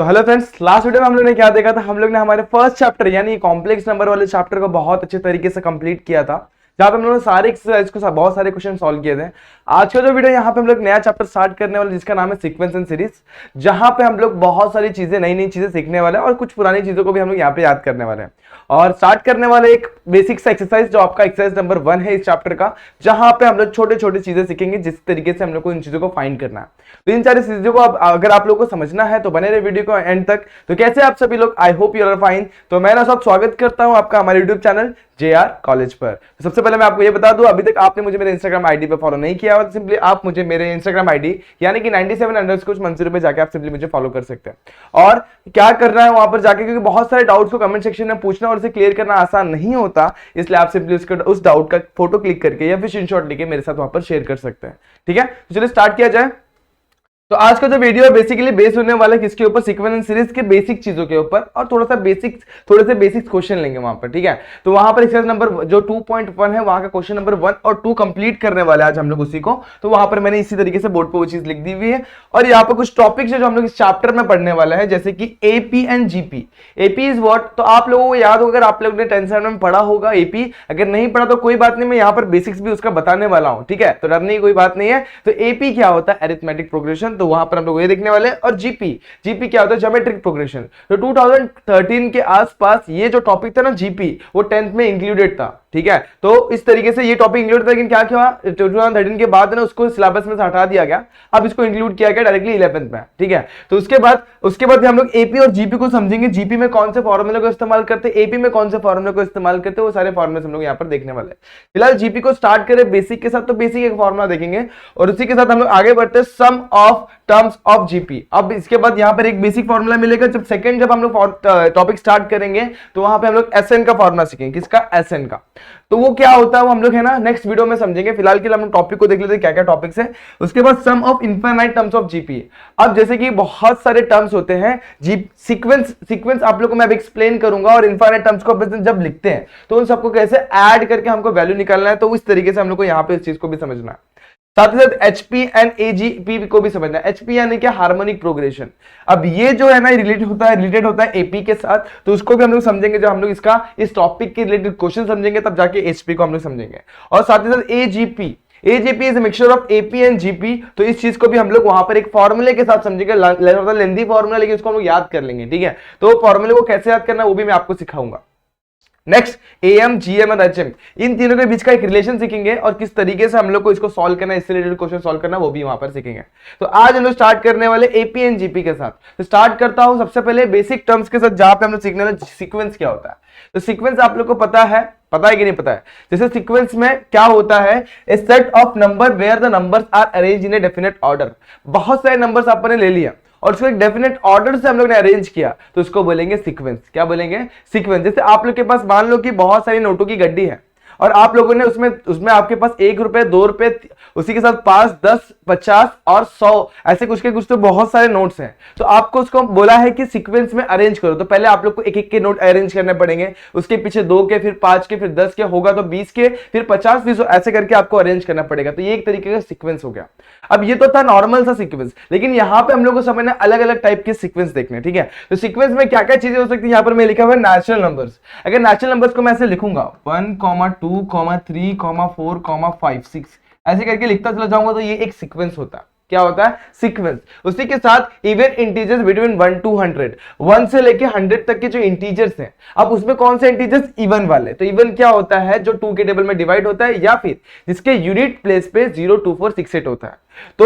तो hello friends, last video में हम लोग ने क्या देखा था। हम लोग ने हमारे फर्स्ट चैप्टर यानी कॉम्प्लेक्स नंबर वाले चैप्टर को बहुत अच्छे तरीके से कंप्लीट किया था, जहां पे हम लोगों ने सारे एक्सरसाइज को बहुत सारे क्वेश्चन सॉल्व किए थे। आज का जो वीडियो यहाँ पे हम लोग नया चैप्टर स्टार्ट करने वाले जिसका नाम है सीक्वेंस एंड सीरीज, जहां पे हम लोग बहुत सारी चीजें नई नई चीजें सीखने वाले हैं और कुछ पुरानी चीजों को भी हम लोग यहाँ पे याद करने वाले हैं। और स्टार्ट करने वाले एक बेसिक सा एक्सरसाइज जो आपका एक्सरसाइज नंबर 1 है इस चैप्टर का, जहां पे हम लोग छोटे छोटे चीजें सीखेंगे जिस तरीके से हम लोग को इन चीजों को फाइंड करना है। तो इन सारी चीजों को अगर आप लोगों को समझना है तो बने रहे वीडियो को एंड तक। तो कैसे आप सभी लोग, I hope you are fine. तो मैं ना सब स्वागत करता हूं आपका हमारे यूट्यूब चैनल JR कॉलेज पर। तो सबसे पहले मैं आपको ये बता दूं, अभी तक आपने मुझे मेरे इंस्टाग्राम आईडी पे फॉलो नहीं किया हो तो सिंपली आप मुझे मेरे इंस्टाग्राम आईडी यानी कि 97_Mansoor पे जाके आप सिंपली मुझे फॉलो कर सकते हैं। और क्या करना है वहां पर जाके, क्योंकि बहुत सारे डाउट्स को कमेंट सेक्शन में पूछना और उसे क्लियर करना आसान नहीं होता, इसलिए आप सिंपली उस डाउट का फोटो क्लिक करके या फिर स्क्रीनशॉट लेके मेरे साथ वहां पर शेयर कर सकते हैं। ठीक है, तो चलिए स्टार्ट किया जाए। तो आज का जो वीडियो है बेसिकली बेस होने वाला है किसके ऊपर, सीक्वेंस एंड सीरीज के बेसिक चीजों के ऊपर और थोड़े से बेसिक क्वेश्चन लेंगे वहां पर। ठीक है, तो वहां पर एक्सरसाइज नंबर जो 2.1 है वहां का क्वेश्चन नंबर 1 और 2 कंप्लीट करने वाले आज हम लोग उसी को। तो वहां पर मैंने इसी तरीके से बोर्ड पर वो चीज लिख दी हुई है। और यहाँ पर कुछ टॉपिक्स है जो हम लोग इस चैप्टर में पढ़ने वाले हैं, जैसे कि AP and GP. AP is what, तो आप लोगों को याद होगा, अगर आप लोगों ने 10th में पढ़ा होगा एपी। अगर नहीं पढ़ा तो कोई बात नहीं, मैं यहाँ पर बेसिक्स भी उसका बताने वाला हूं। ठीक है, तो डरने की कोई बात नहीं है। तो एपी क्या होता है, अरिथमेटिक प्रोग्रेशन, तो वहां पर हम लोग ये देखने वाले। और जीपी क्या होता है, ज्योमेट्रिक प्रोग्रेशन। तो 2013 के आसपास ये जो टॉपिक था ना जीपी, वो 10th में इंक्लूडेड था। ठीक है, तो इस तरीके से ये टॉपिक इंक्लूड था, लेकिन क्या क्या 2013 के बाद ना उसको सिलेबस में से हटा दिया गया, अब इसको इंक्लूड किया गया डायरेक्टली 11th में। ठीक है, तो उसके बाद हम लोग एपी और जीपी को समझेंगे। जीपी में कौन से फॉर्मूले को इस्तेमाल करते हैं, एपी में कौन से फॉर्मूले को इस्तेमाल करते हैं, वो सारे फॉर्मूले हम लोग यहाँ पर देखने वाले हैं। फिलहाल जीपी को स्टार्ट करें बेसिक के साथ, तो बेसिक एक फॉर्मूला देखेंगे और उसी के साथ हम लोग आगे बढ़ते हैं, सम ऑफ टर्म्स ऑफ जीपी। अब इसके बाद यहाँ पर एक बेसिक फॉर्मूला मिलेगा। जब हम लोग टॉपिक स्टार्ट करेंगे तो वहां पे हम लोग एसएन का फॉर्मूला सीखेंगे। किसका, एसएन का। तो वो क्या होता है वो हम लोग है ना नेक्स्ट वीडियो में समझेंगे। फिलहाल के लिए हम लोग टॉपिक को देख लेते हैं क्या क्या टॉपिक्स है। उसके बाद sum of infinite terms of GP. अब जैसे कि बहुत सारे टर्म्स होते हैं, सीक्वेंस आप लोग को मैं अब एक्सप्लेन करूंगा, और इनफाइनाइट टर्म्स को जब लिखते हैं तो उन सबको कैसे ऐड करके हमको वैल्यू निकालना है, तो इस तरीके से हम लोग को यहाँ पे इस चीज को भी समझना है। साथ ही साथ एचपी एंड एजीपी को भी समझना है। एचपी यानी क्या, हार्मोनिक प्रोग्रेशन। अब ये जो है ना रिलेटेड होता है एपी के साथ, तो उसको भी हम लोग समझेंगे जब हम लोग इस टॉपिक के रिलेटेड क्वेश्चन समझेंगे, तब जाके एचपी को हम लोग समझेंगे। और साथ ही साथ AGP is mixture of AP and GP, तो इस चीज को भी हम लोग वहां पर एक फॉर्मूले के साथ समझेंगे। लेंथी फॉर्मूला, लेकिन उसको हम लोग याद कर लेंगे। ठीक है, तो फॉर्मूले को कैसे याद करना है वो भी मैं आपको सिखाऊंगा। नेक्स्ट एएम, जीएम और एचएम, इन तीनों के बीच का एक रिलेशन सीखेंगे और किस तरीके से हम लोग को इसको सॉल्व करना है, इससे रिलेटेड क्वेश्चन सॉल्व करना वो भी वहां पर सीखेंगे। तो आज हम लोग स्टार्ट करने वाले एपी एंड जीपी के साथ। तो स्टार्ट करता हूं सबसे पहले बेसिक टर्म्स के साथ, जहां पे हम लोग सीखने वाले सीक्वेंस क्या होता है। तो सीक्वेंस आप लोग को पता है कि नहीं पता है। जैसे सीक्वेंस में क्या होता है, a set of number where the numbers are arranged in a definite order. बहुत सारे नंबर्स आपने ले लिया और उसको एक डेफिनेट ऑर्डर से हम लोग ने अरेंज किया, तो उसको बोलेंगे सीक्वेंस। क्या बोलेंगे, सीक्वेंस। जैसे आप लोग के पास मान लो कि बहुत सारी नोटों की गड्डी है और आप लोगों ने उसमें आपके पास 1 रुपए, 2 रुपए, उसी के साथ 5, 10, 50 और 100 ऐसे कुछ तो बहुत सारे नोट्स हैं। तो आपको उसको बोला है कि सीक्वेंस में अरेंज करो। तो पहले आप लोग को एक एक के नोट अरेंज करने पड़ेंगे, उसके पीछे 2 के, फिर 5 के, फिर 10 के, होगा तो 20 के, फिर 50, 20 ऐसे करके आपको अरेंज करना पड़ेगा। तो ये एक तरीके का सीक्वेंस हो गया। अब ये तो था नॉर्मल सा सीक्वेंस, लेकिन यहाँ पे हम लोग को समझना अलग अलग टाइप के सीक्वेंस देखने। ठीक है, तो सीक्वेंस में क्या क्या चीजें हो सकती है, यहाँ पर मैं लिखा हुआ है नेचुरल नंबर्स। अगर नेचुरल नंबर्स को मैं ऐसे लिखूंगा 1, 2, 3, 4, 5, 6 ऐसे करके लिखता चला जाऊंगा, तो ये एक सीक्वेंस होता है। क्या होता है, सीक्वेंस। उसी के साथ इवन इंटीजर्स बिटवीन 1 to 100, 1 से लेके 100 तक के जो इंटीजर्स हैं, अब उसमें कौन से इंटीजर्स, इवन वाले। तो इवन क्या होता है, जो 2 के टेबल में डिवाइड होता है या फिर जिसके यूनिट प्लेस पे 0, 2, 4, 6, 8 होता है। तो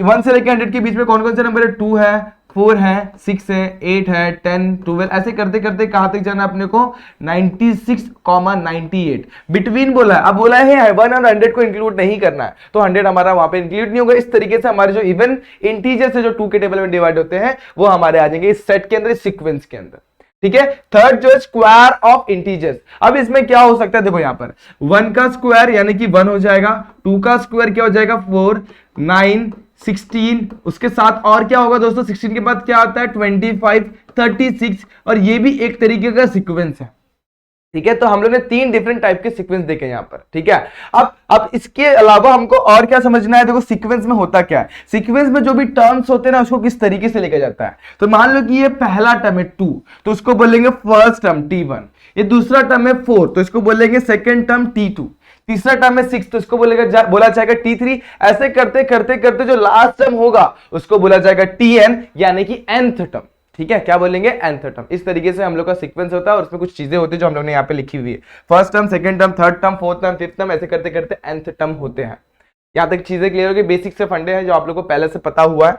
1 से लेके 100 के बीच में कौन कौन से नंबर है, 2 है, 4 है, 6 है, 8 है, 10, 12 ऐसे करते करते कहां तक जाना अपने को, 96,98 बिटवीन बोला है। अब बोला है 1 और 100 को इंक्लूड नहीं करना है, तो 100 हमारा वहां पे इंक्लूड नहीं होगा। इस तरीके से हमारे जो इवन इंटीजर्स है जो 2 के टेबल में डिवाइड होते हैं वो हमारे आ जाएंगे इस सेट के अंदर, इस सीक्वेंस के अंदर। ठीक है, थर्ड जो है स्क्वायर ऑफ इंटीजर्स। अब इसमें क्या हो सकता है, देखो यहां पर 1 का स्क्वायर यानी कि 1 हो जाएगा, 2 का स्क्वायर क्या हो जाएगा 4, 9, 16, उसके साथ और क्या होगा दोस्तों, 16 के बाद क्या आता है 25, 36, और ये भी एक तरीके का सीक्वेंस है। ठीक है, तो हम लोग ने 3 डिफरेंट टाइप के सीक्वेंस देखे यहां पर। ठीक है, अब इसके अलावा हमको और क्या समझना है, देखो सीक्वेंस में होता क्या है, सीक्वेंस में जो भी टर्म्स होते हैं ना उसको किस तरीके से लेके जाता है। तो मान लो कि ये पहला टर्म है 2, तो उसको बोलेंगे फर्स्ट टर्म T1, ये दूसरा टर्म है 4, तो इसको बोलेंगे सेकेंड टर्म T2, तीसरा टर्म है 6, तो इसको बोला जाएगा T3। ऐसे करते करते करते जो लास्ट टर्म होगा उसको बोला जाएगा Tn, यानी कि nth टर्म। ठीक है, क्या बोलेंगे, nth टर्म। इस तरीके से हम लोग का सीक्वेंस होता है और उसमें कुछ चीजें होती है जो हम लोग ने यहाँ पे लिखी हुई है, first term, second term, third term, fourth term, fifth term, ऐसे करते करते nth टर्म होते हैं। यहाँ तक चीजें क्लियर होगी, बेसिक से फंडे हैं जो आप लोग को पहले से पता हुआ है।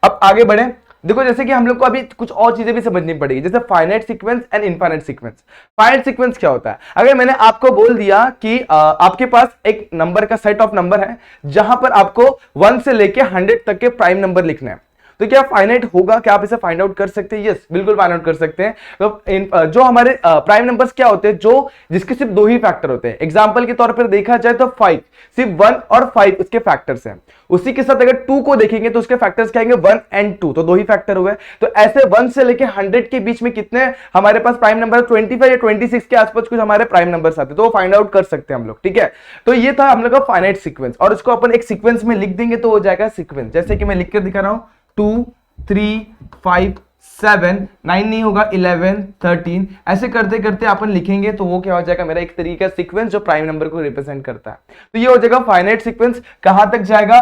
अब आगे बढ़े, देखो जैसे कि हम लोग को अभी कुछ और चीजें भी समझनी पड़ेगी, जैसे finite sequence and infinite sequence. Finite sequence क्या होता है, अगर मैंने आपको बोल दिया कि आपके पास एक नंबर का सेट ऑफ नंबर है जहां पर आपको 1 से लेके 100 तक के प्राइम नंबर लिखना है, तो क्या फाइनाइट होगा, क्या आप इसे फाइंड आउट कर सकते हैं? यस, बिल्कुल फाइंड आउट कर सकते हैं। तो जो हमारे प्राइम नंबर्स क्या होते हैं, जो जिसके सिर्फ 2 ही फैक्टर होते हैं। एग्जांपल के तौर पर देखा जाए तो 5, सिर्फ 1 और 5 उसके फैक्टर्स हैं। उसी के साथ अगर 2 को देखेंगे तो उसके फैक्टर्स क्या आएंगे, 1 एंड 2, तो 2 ही फैक्टर हुए। तो ऐसे 1 से लेके 100 के बीच में कितने हमारे पास प्राइम नंबर, 25 या 26 के आसपास कुछ हमारे प्राइम नंबर्स आते हैं, तो वो फाइंड आउट कर सकते हैं हम लोग। ठीक है, तो ये था हम लोग का फाइनाइट सीक्वेंस, और इसको अपन एक सीक्वेंस में लिख देंगे तो हो जाएगा सीक्वेंस। जैसे कि मैं लिख कर दिखा रहा हूं, 2 3 5 7 9 नहीं होगा, 11 13, ऐसे करते करते अपन लिखेंगे तो वो क्या हो जाएगा, मेरा एक तरीके का सीक्वेंस जो प्राइम नंबर को रिप्रेजेंट करता है। तो ये हो जाएगा फाइनाइट सीक्वेंस। कहां तक जाएगा,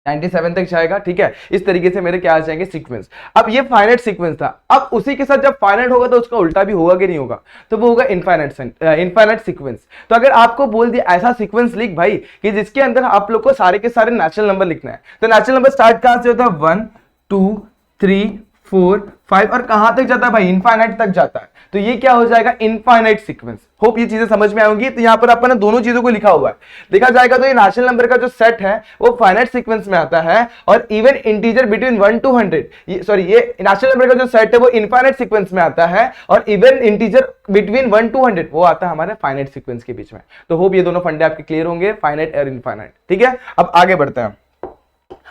97 तक जाएगा। ठीक है, इस तरीके से मेरे क्या आ जाएंगे, सीक्वेंस। अब ये फाइनाइट सीक्वेंस था। अब उसी के साथ जब फाइनाइट होगा तो उसका उल्टा भी होगा कि नहीं होगा, तो वो होगा इनफाइनाइट सीक्वेंस। तो अगर आपको बोल दिया ऐसा सीक्वेंस लिख भाई कि जिसके अंदर आप लोग को सारे के सारे नेचुरल नंबर लिखना है, तो नेचुरल नंबर स्टार्ट कहां से होता है, 1 2 3 4 5, और कहां तक जाता है भाई, इनफाइनाइट तक जाता है। तो ये क्या हो जाएगा, इनफाइनाइट सीक्वेंस। होप ये चीजें समझ में आएंगी। तो यहां पर अपन ने दोनों चीजों को लिखा हुआ है, देखा जाएगा तो ये नेचुरल नंबर का जो सेट है वो फाइनाइट सीक्वेंस में आता है, और इवन इंटीजर बिटवीन 1 to 100, ये नेचुरल नंबर का जो सेट है वो इनफाइनाइट सीक्वेंस में आता है, और इवन इंटीजर बिटवीन 1 to 100 वो आता है हमारे फाइनाइट सीक्वेंस के बीच में। तो होप ये दोनों फंडे आपके क्लियर होंगे, फाइनाइट और इनफाइनाइट। ठीक है, अब आगे बढ़ते हैं।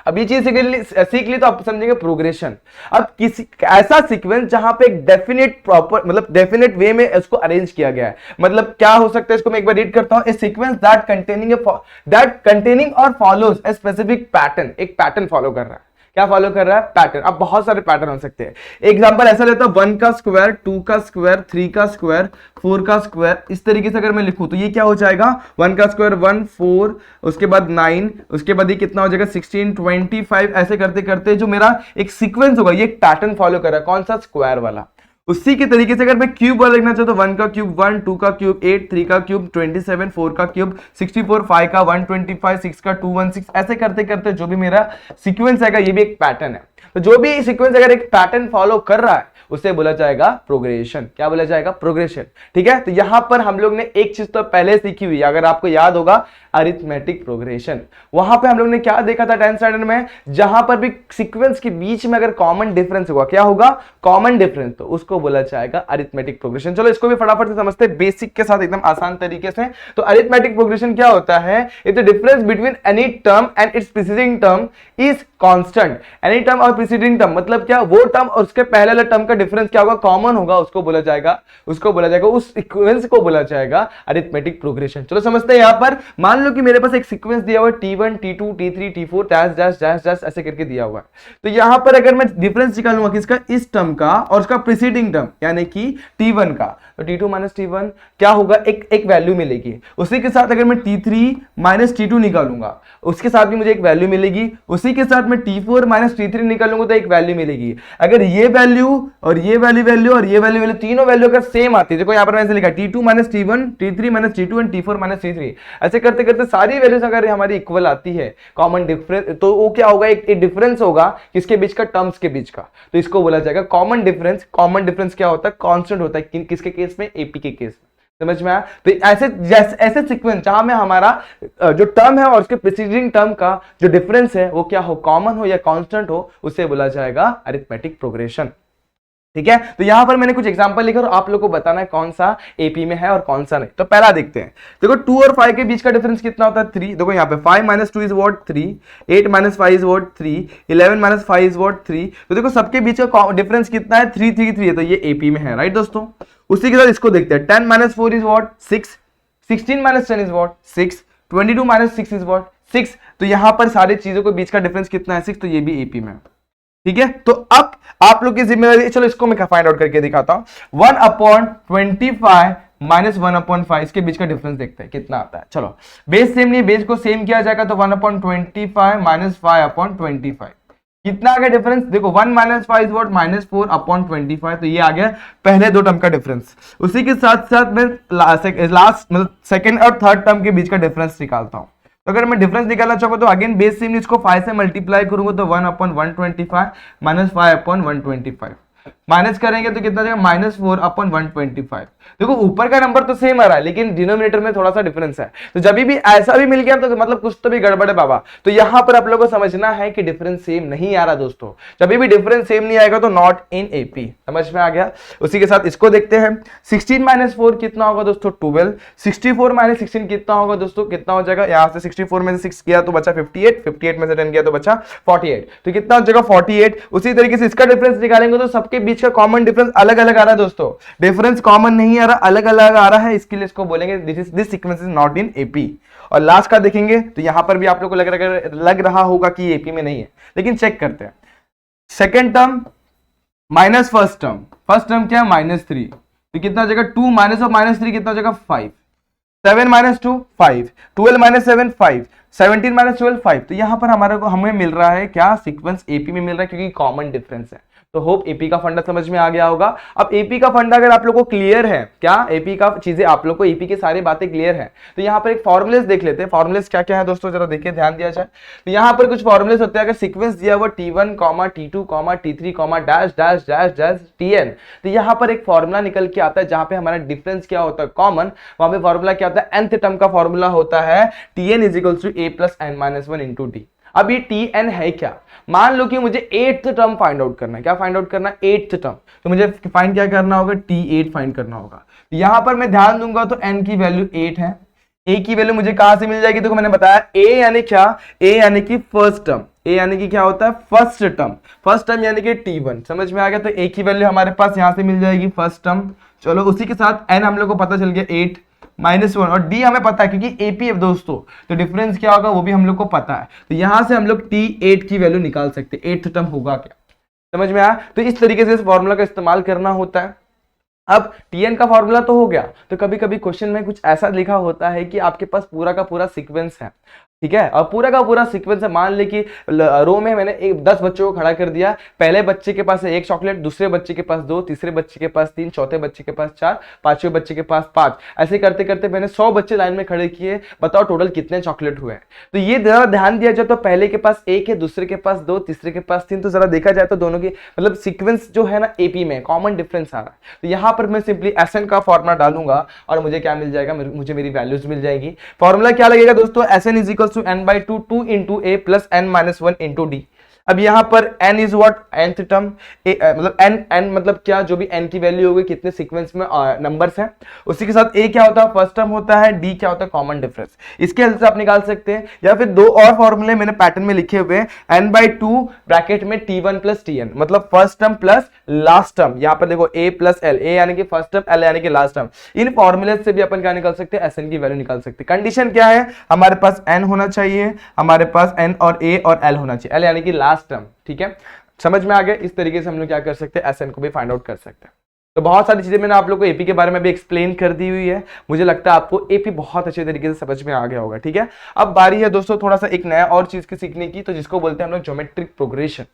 अब ये चीज सीख ली तो आप समझेंगे प्रोग्रेशन। अब किसी ऐसा सीक्वेंस जहां पे एक डेफिनेट प्रॉपर, मतलब डेफिनेट वे में इसको अरेंज किया गया है, मतलब क्या हो सकता है, इसको मैं एक बार रीड करता हूं, ए सीक्वेंस दैट कंटेनिंग और फॉलोज ए स्पेसिफिक पैटर्न, एक पैटर्न फॉलो कर रहा है। क्या फॉलो कर रहा है, पैटर्न। अब बहुत सारे पैटर्न हो सकते हैं। एग्जांपल ऐसा लेता हूं, 1 का स्क्वायर, 2 का स्क्वायर, 3 का स्क्वायर, 4 का स्क्वायर, इस तरीके से अगर मैं लिखूं तो ये क्या हो जाएगा, 1 का स्क्वायर 1 4, उसके बाद 9, उसके बाद ये कितना हो जाएगा 16 25, ऐसे करते करते जो मेरा एक सीक्वेंस होगा ये एक पैटर्न फॉलो कर रहा है, कौन सा, स्क्वायर वाला। उसी के तरीके से अगर मैं क्यूब वाला लिखना चाहता हूं, 1 का क्यूब 1, 2 का क्यूब 8, 3 का क्यूब 27, 4 का क्यूब 64, 5 का 125, 6 का 216, ऐसे करते करते जो भी मेरा सीक्वेंस आएगा ये भी एक पैटर्न है। तो जो भी सीक्वेंस अगर एक पैटर्न फॉलो कर रहा है उसे बोला जाएगा प्रोग्रेशन। क्या बोला जाएगा, प्रोग्रेशन। ठीक है, तो यहां पर हम लोग ने एक चीज तो पहले सीखी हुई है, अगर आपको याद होगा, अरिथमेटिक प्रोग्रेशन। वहां पे हम लोग ने क्या देखा था 10th स्टैंडर्ड में, जहां पर भी सीक्वेंस के बीच में अगर कॉमन डिफरेंस होगा, क्या होगा, कॉमन डिफरेंस, तो उसको बोला जाएगा अरिथमेटिक प्रोग्रेशन। चलो इसको भी फटाफट से समझते हैं बेसिक के साथ, एकदम आसान तरीके से। तो अरिथमेटिक प्रोग्रेशन क्या होता है, if the difference between any term and it's preceding term is constant. Any term और प्रीसीडिंग टर्म मतलब क्या, वो टर्म और उसके पहले वाले टर्म का डिफरेंस क्या होगा, कॉमन होगा, उसको बोला जाएगा उस सीक्वेंस को बोला जाएगा अरिथमेटिक प्रोग्रेशन। चलो समझते हैं। यहां पर मान लो कि मेरे पास एक सीक्वेंस दिया हुआ है, T1 T2 T3 T4 dash dash dash dash ऐसे करके दिया हुआ है। तो यहां पर अगर मैं डिफरेंस निकालूंगा किसका, इस टर्म का और उसका प्रीसीडिंग टर्म यानी कि T1 का, तो T2 माइनस T1 क्या होगा, एक वैल्यू मिलेगी। उसी के साथ अगर मैं T3 माइनस T2 निकालूंगा उसके साथ भी मुझे एक वैल्यू मिलेगी। उसी के साथ मैं T4 माइनस T3 निकालूंगा तो एक वैल्यू मिलेगी। अगर ये वैल्यू और ये वैल्यू और ये वैल्यू तीनों वैल्यू अगर सेम आती है, देखो यहां पर मैंने लिखा T2 minus T1, T3 minus T2 and T4 minus T3, ऐसे करते करते सारी वैल्यूज अगर हमारी इक्वल आती है, कॉमन डिफरेंस, तो वो क्या होगा, एक डिफरेंस होगा किसके बीच का, टर्म्स के बीच का, तो इसको बोला जाएगा कॉमन डिफरेंस। कॉमन डिफरेंस क्या होता है, कांस्टेंट होता है, किसके केस में, एपी के केस में। समझ में आया। तो ऐसे सीक्वेंस जहां में हमारा जो टर्म है और उसके प्रीसीडिंग टर्म का जो डिफरेंस है वो क्या हो, कॉमन हो या कांस्टेंट हो, उसे बोला जाएगा अरिथमेटिक प्रोग्रेशन। ठीक है। तो यहां पर मैंने कुछ एग्जांपल लिखा और आप लोग को बताना है कौन सा एपी में है और कौन सा नहीं। तो पहला देखते हैं, देखो 2 और 5 के बीच का डिफरेंस कितना होता है 3। देखो यहाँ पे 5 minus 2 is what 3, 8 minus 5 is what 3, 11 minus 5 is what 3। तो देखो सबके बीच का डिफरेंस कितना है 3 3 3 है, तो ये एपी में है, राइट दोस्तों। उसी के साथ इसको देखते हैं, 10 minus 4 is what 6, 16 minus 10 is what 6, 22 minus 6 is what 6। तो यहां पर सारी चीजों के बीच का डिफरेंस कितना है 6, तो ये भी एपी में है, ठीक है। तो अब आप लोग की जिम्मेदारी है, चलो इसको मैं फाइंड आउट करके दिखाता हूं। 1/25 माइनस 1/5 इसके बीच का डिफरेंस देखते हैं कितना आता है। चलो बेस सेम नहीं, बेस को सेम किया जाएगा तो 1/25 माइनस 5/25 कितना आ गया डिफरेंस। देखो 1 माइनस 5 इज व्हाट -4/25, तो ये आ गया पहले दो टर्म का डिफरेंस। उसी के साथ साथ मैं लास्ट मतलब सेकंड और थर्ड टर्म के बीच का डिफरेंस निकालता हूं। तो अगर मैं डिफरेंस निकालना चाहूंगा तो अगेन बेस सेम इसको 5 से मल्टीप्लाई करूंगा तो 1/125 माइनस 5/125 माइनस करेंगे तो कितना जाएगा -4/125। देखो ऊपर का नंबर तो सेम आ रहा है लेकिन डिनोमिनेटर में थोड़ा सा डिफरेंस है। तो जब भी ऐसा भी मिल गया तो मतलब कुछ तो भी गड़बड़ है बाबा। तो यहां पर आप लोगों को समझना है कि डिफरेंस सेम नहीं आ रहा दोस्तों। जब भी डिफरेंस सेम नहीं आएगा तो नॉट इन एपी, समझ में आ गया। उसी के साथ इसको देखते हैं, 16 माइनस 4 कितना होगा दोस्तों 12, 64 माइनस 16 कितना होगा दोस्तों, कितना हो जाएगा, यहां से 64 में से 6 किया तो बचा 58, 58 में से 10 किया तो बचा 48, तो कितना हो जाएगा 48। उसी तरीके से इसका डिफरेंस निकालेंगे तो सबके बीच का कॉमन डिफरेंस अलग अलग आ रहा है दोस्तों, डिफरेंस कॉमन नहीं आ रहा, अलग अलग आ रहा है, इसके लिए इसको बोलेंगे this sequence is not in AP. और लास्ट का देखेंगे तो यहां पर भी आप लोग को लग रहा होगा कि एपी में नहीं है, लेकिन चेक करते हैं। Second term minus first term क्या है -3, तो कितना हो जाएगा 2 माइनस ऑफ -3 कितना हो जाएगा 5, 7 माइनस 2 5, 12 माइनस 7 5, 17 माइनस 12 5। तो यहां पर हमें मिल रहा है क्या सीक्वेंस एपी में मिल रहा है क्योंकि कॉमन डिफरेंस है। तो होप एपी का फंडा समझ में आ गया होगा। अब एपी का फंडा अगर आप लोगों को क्लियर है, क्या एपी का चीजें आप लोग को एपी की सारी बातें क्लियर है, तो यहाँ पर एक फॉर्मुलेस देख लेते हैं। फॉर्मुलेस क्या क्या है दोस्तों जरा देखिए, ध्यान दिया जाए। तो यहाँ पर कुछ फॉर्मुलेस होते हैं, अगर सीक्वेंस दिया हुआ T1, T2, T3, dash dash dash dash Tn, तो यहाँ पर एक फॉर्मूला निकल के आता है जहां पे हमारा डिफरेंस क्या होता है कॉमन, वहां पे फॉर्मूला क्या होता है, nth टर्म का फॉर्मूला होता है Tn is equal to a plus n minus 1 into D. अब ये Tn है क्या, मान लो कि मुझे 8th टर्म फाइंड आउट करना है, क्या फाइंड आउट करना है 8th टर्म, तो मुझे फाइंड क्या करना होगा T8 फाइंड करना होगा। यहां पर मैं ध्यान दूंगा तो n की वैल्यू 8 है, a की वैल्यू मुझे कहां से मिल जाएगी, तो मैंने बताया a यानी क्या, a यानी कि फर्स्ट टर्म, a यानी कि क्या होता है फर्स्ट टर्म यानी कि T1, समझ में आ गया। तो a की वैल्यू हमारे पास यहां से मिल जाएगी फर्स्ट टर्म। चलो उसी के साथ n हम लोग को पता चल गया 8 -1 और d हमें पता है क्योंकि एपी है दोस्तों, तो डिफरेंस क्या होगा वो भी हम लोग को पता है। तो यहां से हम लोग T8 की वैल्यू निकाल सकते हैं, 8th टर्म होगा क्या, समझ में आया। तो इस तरीके से इस फॉर्मूला का इस्तेमाल करना होता है। अब Tn का फॉर्मूला तो हो गया, तो कभी कभी क्वेश्चन में कुछ ऐसा लिखा होता है कि आपके पास पूरा का पूरा सीक्वेंस है, ठीक है, और पूरा का पूरा सीक्वेंस है। मान ले कि रो में मैंने 10 बच्चों को खड़ा कर दिया, पहले बच्चे के पास 1 चॉकलेट, दूसरे बच्चे के पास 2, तीसरे बच्चे के पास 3, चौथे बच्चे के पास 4, पांचवें बच्चे के पास 5, ऐसे करते करते मैंने 100 बच्चे लाइन में खड़े किए, बताओ टोटल कितने चॉकलेट हुए। तो ये जरा ध्यान दिया जाए तो पहले के पास 1 है, दूसरे के पास 2, तीसरे के पास 3, तो जरा देखा जाए तो दोनों की मतलब सीक्वेंस जो है ना एपी में कॉमन डिफरेंस आ रहा है। तो यहाँ पर मैं सिंपली एसएन का फॉर्मूला डालूंगा और मुझे क्या मिल जाएगा, मुझे मेरी वैल्यूज मिल जाएगी। फॉर्मूला क्या लगेगा दोस्तों, SN is equal to n/2 2 into a plus n minus 1 into d। अब यहां पर n is what nth term, मतलब n मतलब क्या, जो भी n की वैल्यू होगी कितने सीक्वेंस में नंबर्स हैं। उसी के साथ a क्या होता है फर्स्ट टर्म होता है, d क्या होता है कॉमन डिफरेंस। इसके हेल्प से आप निकाल सकते हैं, या फिर दो और फॉर्मूले मैंने पैटर्न में लिखे हुए हैं, n/2 ब्रैकेट में T1 प्लस Tn, मतलब first term plus last term. यहां पर देखो a प्लस l, a यानी कि फर्स्ट टर्म, l यानी कि लास्ट टर्म। इन फॉर्मूले से भी अपन क्या निकाल सकते हैं, एसएन की वैल्यू निकाल सकते हैं। कंडीशन क्या है, हमारे पास n होना चाहिए, हमारे पास n और a और l होना चाहिए, l यानी कि लास्ट टर्म, ठीक है, समझ में आ गया। इस तरीके से हम लोग क्या कर सकते हैं, एसएन को भी फाइंड आउट कर सकते हैं। तो बहुत सारी चीजें मैंने आप लोग को एपी के बारे में भी एक्सप्लेन कर दी हुई है, मुझे लगता है आपको एपी बहुत अच्छे तरीके से समझ में आ गया होगा, ठीक है। अब बारी है दोस्तों थोड़ा सा एक नया और चीज की सीखने की, तो जिसको बोलते हैं हम लोग ज्योमेट्रिक प्रोग्रेशन।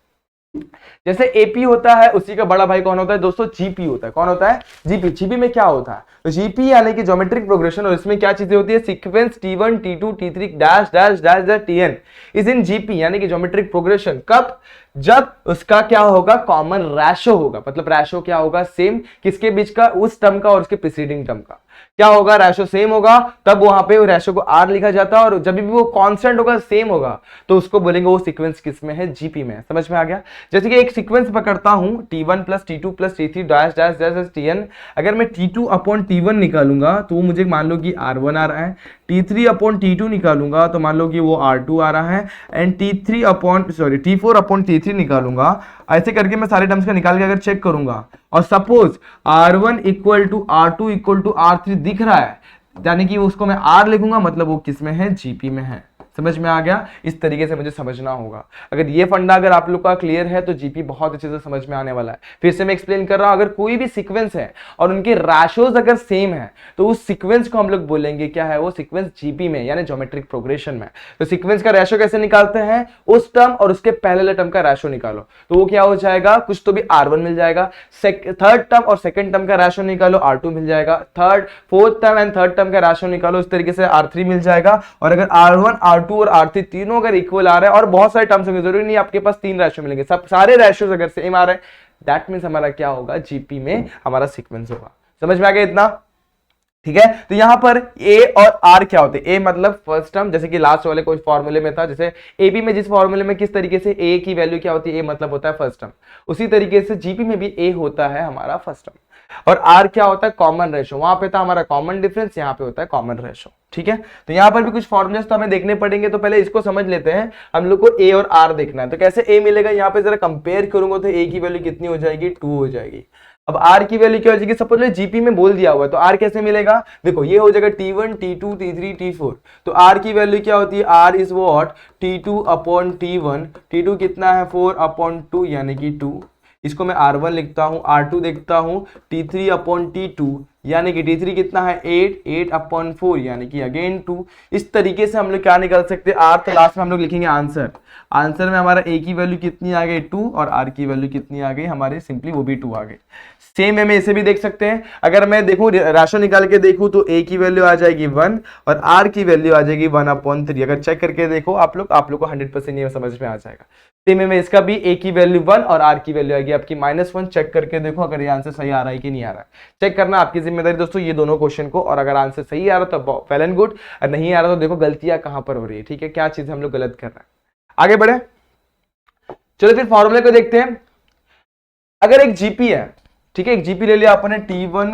जैसे एपी होता है उसी का बड़ा भाई कौन होता है दोस्तों, जीपी होता है। कौन होता है, जीपी। जीपी में क्या होता है, तो जीपी यानी कि ज्योमेट्रिक प्रोग्रेशन, और इसमें क्या चीजें होती है, sequence T1 T2 T3 dash dash dash dash Tn is in GP यानी कि ज्योमेट्रिक प्रोग्रेशन। कब, जब उसका क्या होगा, कॉमन रैशो होगा, मतलब रैशो क्या होगा, सेम किसके बीच का, उस टर्म का और उसके प्रीसीडिंग टर्म का। क्या होगा, रेशो सेम होगा, तब वहां पे रेशो को आर लिखा जाता है, और जब भी वो कांस्टेंट होगा, सेम होगा, तो उसको बोलेंगे वो सीक्वेंस किस में है, जीपी में। समझ में आ गया। जैसे कि एक सीक्वेंस पकड़ता हूं T1 plus T2 plus T3 dash dash dash Tn, अगर मैं T2 अपॉन T1 निकालूंगा तो मुझे मान लो कि R1 आ रहा है, T3 अपॉन T2 निकालूंगा तो मान लो कि वो R2 आ रहा है, एंड T4 अपॉन T3 निकालूंगा, ऐसे करके मैं सारे टर्म्स का निकाल के अगर चेक करूंगा, और suppose R1 equal to R2 equal to R3 दिख रहा है, यानी कि उसको मैं R लिखूंगा, मतलब वो किस में है, जीपी में है। समझ में आ गया। इस तरीके से मुझे समझना होगा। अगर ये फंडा अगर आप लोग का क्लियर है तो जीपी बहुत अच्छे से समझ में आने वाला है। फिर से मैं एक्सप्लेन कर रहा हूं, अगर कोई भी सीक्वेंस है और उनके रैशोज अगर सेम है तो उस सीक्वेंस को हम लोग बोलेंगे क्या है, वो सीक्वेंस जीपी में यानी ज्योमेट्रिक प्रोग्रेशन में। तो सीक्वेंस का रैशो कैसे निकालते हैं, उस टर्म और उसके पहले टर्म का रैशो निकालो, तो वो क्या हो जाएगा, कुछ तो भी R1 मिल जाएगा, थर्ड टर्म और सेकंड टर्म का रैशो निकालो, R2 मिल जाएगा, fourth term and third term का रैशो निकालो, इस तरीके से R3 मिल जाएगा। और अगर R1 R2 और R3 तीनों अगर इक्वल आ रहे हैं, और बहुत सारे टर्म्स होंगे, जरूरी नहीं आपके पास 3 रैशो मिलेंगे, सब सारे रैशोज अगर सेम आ रहे हैं, दैट मींस हमारा क्या होगा, जीपी में हमारा सीक्वेंस होगा। समझ में आ गया इतना, ठीक है। तो यहां पर ए और आर क्या होते हैं, ए मतलब फर्स्ट टर्म, जैसे कि लास्ट वाले कोई फॉर्मूले में था, जैसे एबी में जिस फॉर्मूले में किस तरीके से ए की वैल्यू क्या होती है, ए मतलब होता है फर्स्ट टर्म, उसी तरीके से जीपी में भी ए होता है हमारा फर्स्ट टर्म, और आर क्या होता है, कॉमन रेशो। वहां पे था हमारा कॉमन डिफरेंस, यहाँ पे होता है कॉमन रेशो, ठीक है। तो यहाँ पर भी कुछ फॉर्मुलेस तो हमें देखने पड़ेंगे, तो पहले इसको समझ लेते हैं। हम लोग को ए और आर देखना है, तो कैसे ए मिलेगा, यहाँ पे जरा कंपेयर करूंगा तो ए की वैल्यू कितनी हो जाएगी, 2 हो जाएगी। अब R की वैल्यू क्या हो जाएगी, सपोज जीपी में बोल दिया हुआ है, तो R कैसे मिलेगा, देखो ये हो जाएगा T1 T2 T3 T4, तो R की वैल्यू क्या होती है, R is what, T2 upon T1, T2 कितना है 4 अपॉन 2 यानी कि 2, इसको मैं R1 लिखता हूं, R2 देखता हूं T3 अपॉन T2 यानी कि T3 कितना है 8 अपॉन 4 यानी कि अगेन 2। इस तरीके से हम लोग क्या निकाल सकते हैं, R, तो लास्ट में हम लोग लिखेंगे आंसर। आंसर में हमारा A की वैल्यू कितनी आ गई 2, और R की वैल्यू कितनी आ गई हमारे, सिंपली वो भी 2 आ गई। सेम है, मैं इसे भी देख सकते हैं, अगर मैं देखूं राशो निकाल के देखूं तो A की वैल्यू आ जाएगी 1 और R की वैल्यू आ जाएगी 1/3। अगर चेक करके देखो आप लोग को 100% ये समझ में आ जाएगा। सेम है, मैं इसका भी A की वैल्यू 1 और R की वैल्यू आएगी आपकी -1। चेक करके देखो अगर ये आंसर सही आ रहा है कि नहीं आ रहा है, चेक करना आपकी जिम्मेदारी दोस्तों, ये दोनों क्वेश्चन को। और अगर आंसर सही आ रहा तो वेल एंड गुड, और नहीं आ रहा तो देखो गलतियां कहां पर हो रही है, ठीक है, क्या चीज हम लोग गलत कर रहे हैं। आगे बढ़े, चलो फिर फॉर्मूले को देखते हैं। अगर एक जीपी है, ठीक है, एक जीपी ले लिया अपने T1,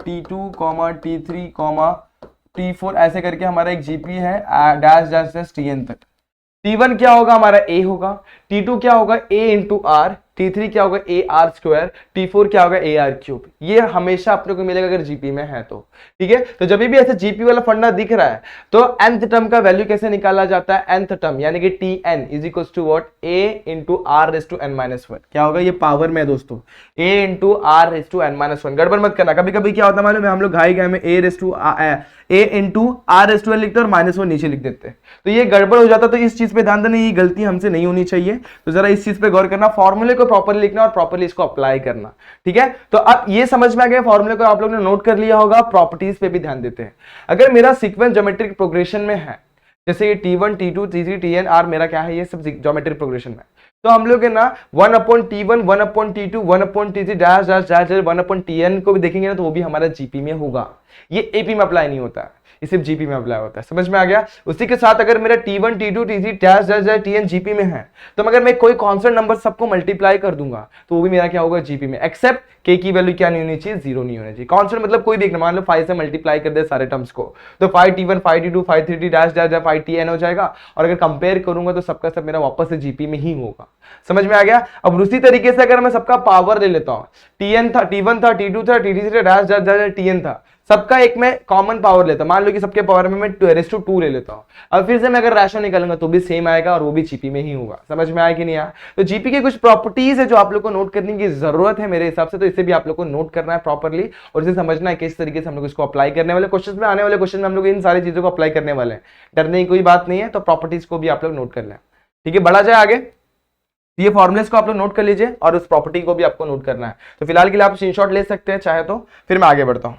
T2, T3, T4, ऐसे करके हमारा एक जीपी है डैश डैश डैश Tn तक। T1 क्या होगा हमारा A होगा, T2 क्या होगा A इंटू आर, T3 क्या होगा A R स्क्वायर, T4 क्या होगा A R क्यूब। ये हमेशा अपने को मिलेगा अगर जीपी में है तो, ठीक है। तो जब भी ऐसे जीपी वाला फंडा दिख रहा है तो nth टर्म का वैल्यू कैसे निकाला जाता है, nth टर्म यानी कि Tn is equal to what, A into are raise to n-1। क्या होगा, ये पावर में दोस्तों, A into are raise to n-1। गड़बड़ मत करना, कभी कभी क्या होता है मालूम है, हम लोग घाई में A into are raise to n लिखते हैं और -1 नीचे लिख देते हैं, तो ये गड़बड़ हो जाता है। तो इस चीज पे ध्यान देना, ये गलती हमसे नहीं होनी चाहिए, तो जरा इस चीज पे गौर करना, फॉर्मूले को प्रॉपर्ली लिखना और प्रॉपर्ली इसको अप्लाई करना, ठीक है। तो अब ये समझ में आ गया, फॉर्मूले को आप लोगों ने नोट कर लिया होगा। प्रॉपर्टीज पे भी ध्यान देते हैं। अगर मेरा सीक्वेंस ज्योमेट्रिक प्रोग्रेशन में है, जैसे ये T1 T2 T3 Tn R मेरा क्या है, ये सब ज्योमेट्रिक प्रोग्रेशन में, तो हम लोग है ना 1/T1 1/T2 1/T3 dash dash dash 1/Tn को भी देखेंगे ना, तो वो भी हमारा जीपी में होगा। ये एपी में अप्लाई नहीं होता है, ये सिर्फ जीपी में अप्लाई होता है। समझ में आ गया। उसी के साथ अगर मेरा T1 T2 T3 dash dash dash Tn GP में है, तो अगर मैं कोई कांस्टेंट नंबर सबको मल्टीप्लाई कर दूंगा तो वो भी मेरा क्या होगा, जीपी में, एक्सेप्ट k की वैल्यू क्या नहीं होनी चाहिए, 0 नहीं होनी चाहिए। कांस्टेंट मतलब कोई देखना, मान लो 5 से मल्टीप्लाई कर दे सारे टर्म्स को, तो 5T1 5T2 5T3 dash dash 5Tn हो जाएगा, और अगर कंपेयर करूंगा तो सबका सब मेरा वापस से जीपी में ही होगा। समझ में आ गया। अब उसी तरीके से अगर मैं सबका पावर ले लेता हूं, Tn था, T1 था, T2 था, T3 था, डैश डैश डैश Tn था, सबका एक मैं कॉमन पावर लेता हूं, मान लो कि सबके पावर में मैं 2 ले लेता हूं। अब फिर से मैं अगर रैशो निकालूंगा तो भी सेम आएगा और वो भी जीपी में ही होगा। समझ में आया कि नहीं आया। तो जीपी की कुछ प्रॉपर्टीज है जो आप लोग को नोट करने की जरूरत है मेरे हिसाब से, तो इसे भी आप लोग को नोट करना है प्रॉपर्ली, और इसे समझना है किस तरीके से हम लोग इसको अप्लाई करने वाले क्वेश्चन में, आने वाले क्वेश्चन में हम लोग इन सारी चीजों को अप्लाई करने वाले हैं। डरने की कोई बात नहीं है, तो प्रॉपर्टीज को भी आप लोग नोट कर लें, ठीक है। बढ़ा जाए आगे, ये फॉर्मुलेस को आप लोग नोट कर लीजिए और उस प्रॉपर्टी को भी आपको नोट करना है। तो फिलहाल के लिए आप स्क्रीनशॉट ले सकते हैं चाहे तो, फिर मैं आगे बढ़ता हूं।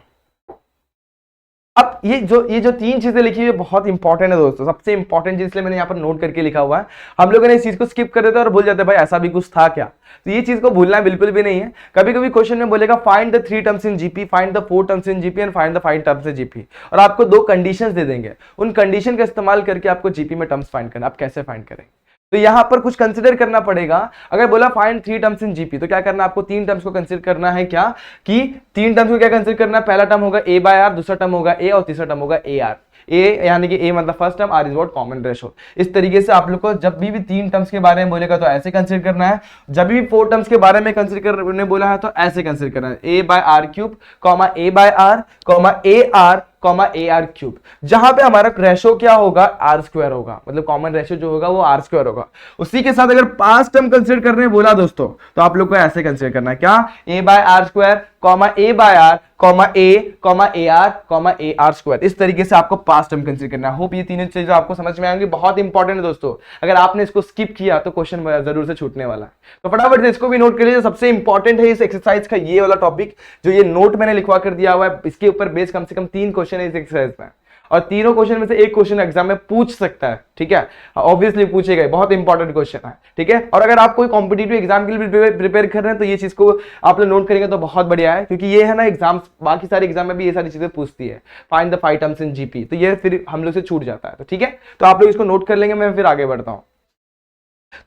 अब ये जो तीन चीजें लिखी हुई है बहुत इंपॉर्टेंट है दोस्तों, सबसे इंपॉर्टेंट चीज, इसलिए मैंने यहाँ पर नोट करके लिखा हुआ है। हम लोगों ने इस चीज को स्किप कर देते हैं और भूल जाते हैं भाई ऐसा भी कुछ था क्या। तो ये चीज को भूलना बिल्कुल भी नहीं है। कभी कभी क्वेश्चन में बोलेगा find the 3 terms in GP, find the 4 terms in GP and find the 5 terms in GP, और आपको 2 कंडीशंस दे देंगे। उन कंडीशन का इस्तेमाल करके आपको जीपी में टर्म्स फाइंड करना। आप कैसे फाइंड करेंगे, तो यहां पर कुछ कंसिडर करना पड़ेगा। अगर बोला फाइंड 3 टर्म्स इन जीपी, तो क्या करना है आपको, 3 टर्म्स को कंसिडर करना है। क्या कि 3 टर्म्स को क्या कंसिडर करना है, पहला टर्म होगा ए बाय आर, दूसरा टर्म होगा ए और तीसरा टर्म होगा ए आर। ए यानी कि ए मतलब first term, R is what common ratio. इस तरीके से आप लोग को जब भी 3 टर्म्स के बारे में बोलेगा तो ऐसे कंसिडर करना है, जब भी 4 टर्म्स के बारे में कंसिडर करने बोला है तो ऐसे कंसिडर करना है, a by r cube comma a by r comma a r comma a r cube, जहां पे हमारा रेशो क्या होगा, आर स्क्वायर होगा, मतलब कॉमन रेशो जो होगा वो आर स्क्वायर होगा। उसी के साथ अगर 5 टर्म कंसिडर करने बोला दोस्तों, तो आप लोग को ऐसे कंसिडर करना है, क्या, a by r square comma a by r comma a r comma a r square. इस तरीके से आपको 5 टर्म कंसिडर करना है। होप ये तीनों चीजें आपको समझ में आएंगी, बहुत इंपॉर्टेंट है दोस्तों। अगर आपने इसको स्किप किया तो क्वेश्चन जरूर से छूटने वाला है। तो फटाफट से इसको भी नोट कर लीजिए। सबसे इंपॉर्टेंट है इस एक्सरसाइज का ये वाला टॉपिक, जो ये नोट मैंने लिखवा कर दिया हुआ है, इसके ऊपर बेस कम से कम 3 क्वेश्चन है इस एक्सरसाइज में, और तीनों क्वेश्चन में से एक क्वेश्चन एग्जाम में पूछ सकता है। ठीक है, ऑब्वियसली पूछेगा, बहुत इंपॉर्टेंट क्वेश्चन है। ठीक है, और अगर आप कोई कॉम्पिटिटिव एग्जाम के लिए प्रिपेयर कर रहे हैं तो ये चीज को आप लोग नोट करेंगे तो बहुत बढ़िया है, क्योंकि ये है ना एग्जाम, बाकी सारे एग्जाम में भी ये सारी चीजें पूछती है, find the 5 terms in GP, तो ये फिर हम लोग से छूट जाता है। तो ठीक है, तो आप लोग इसको नोट कर लेंगे, मैं फिर आगे बढ़ता हूं।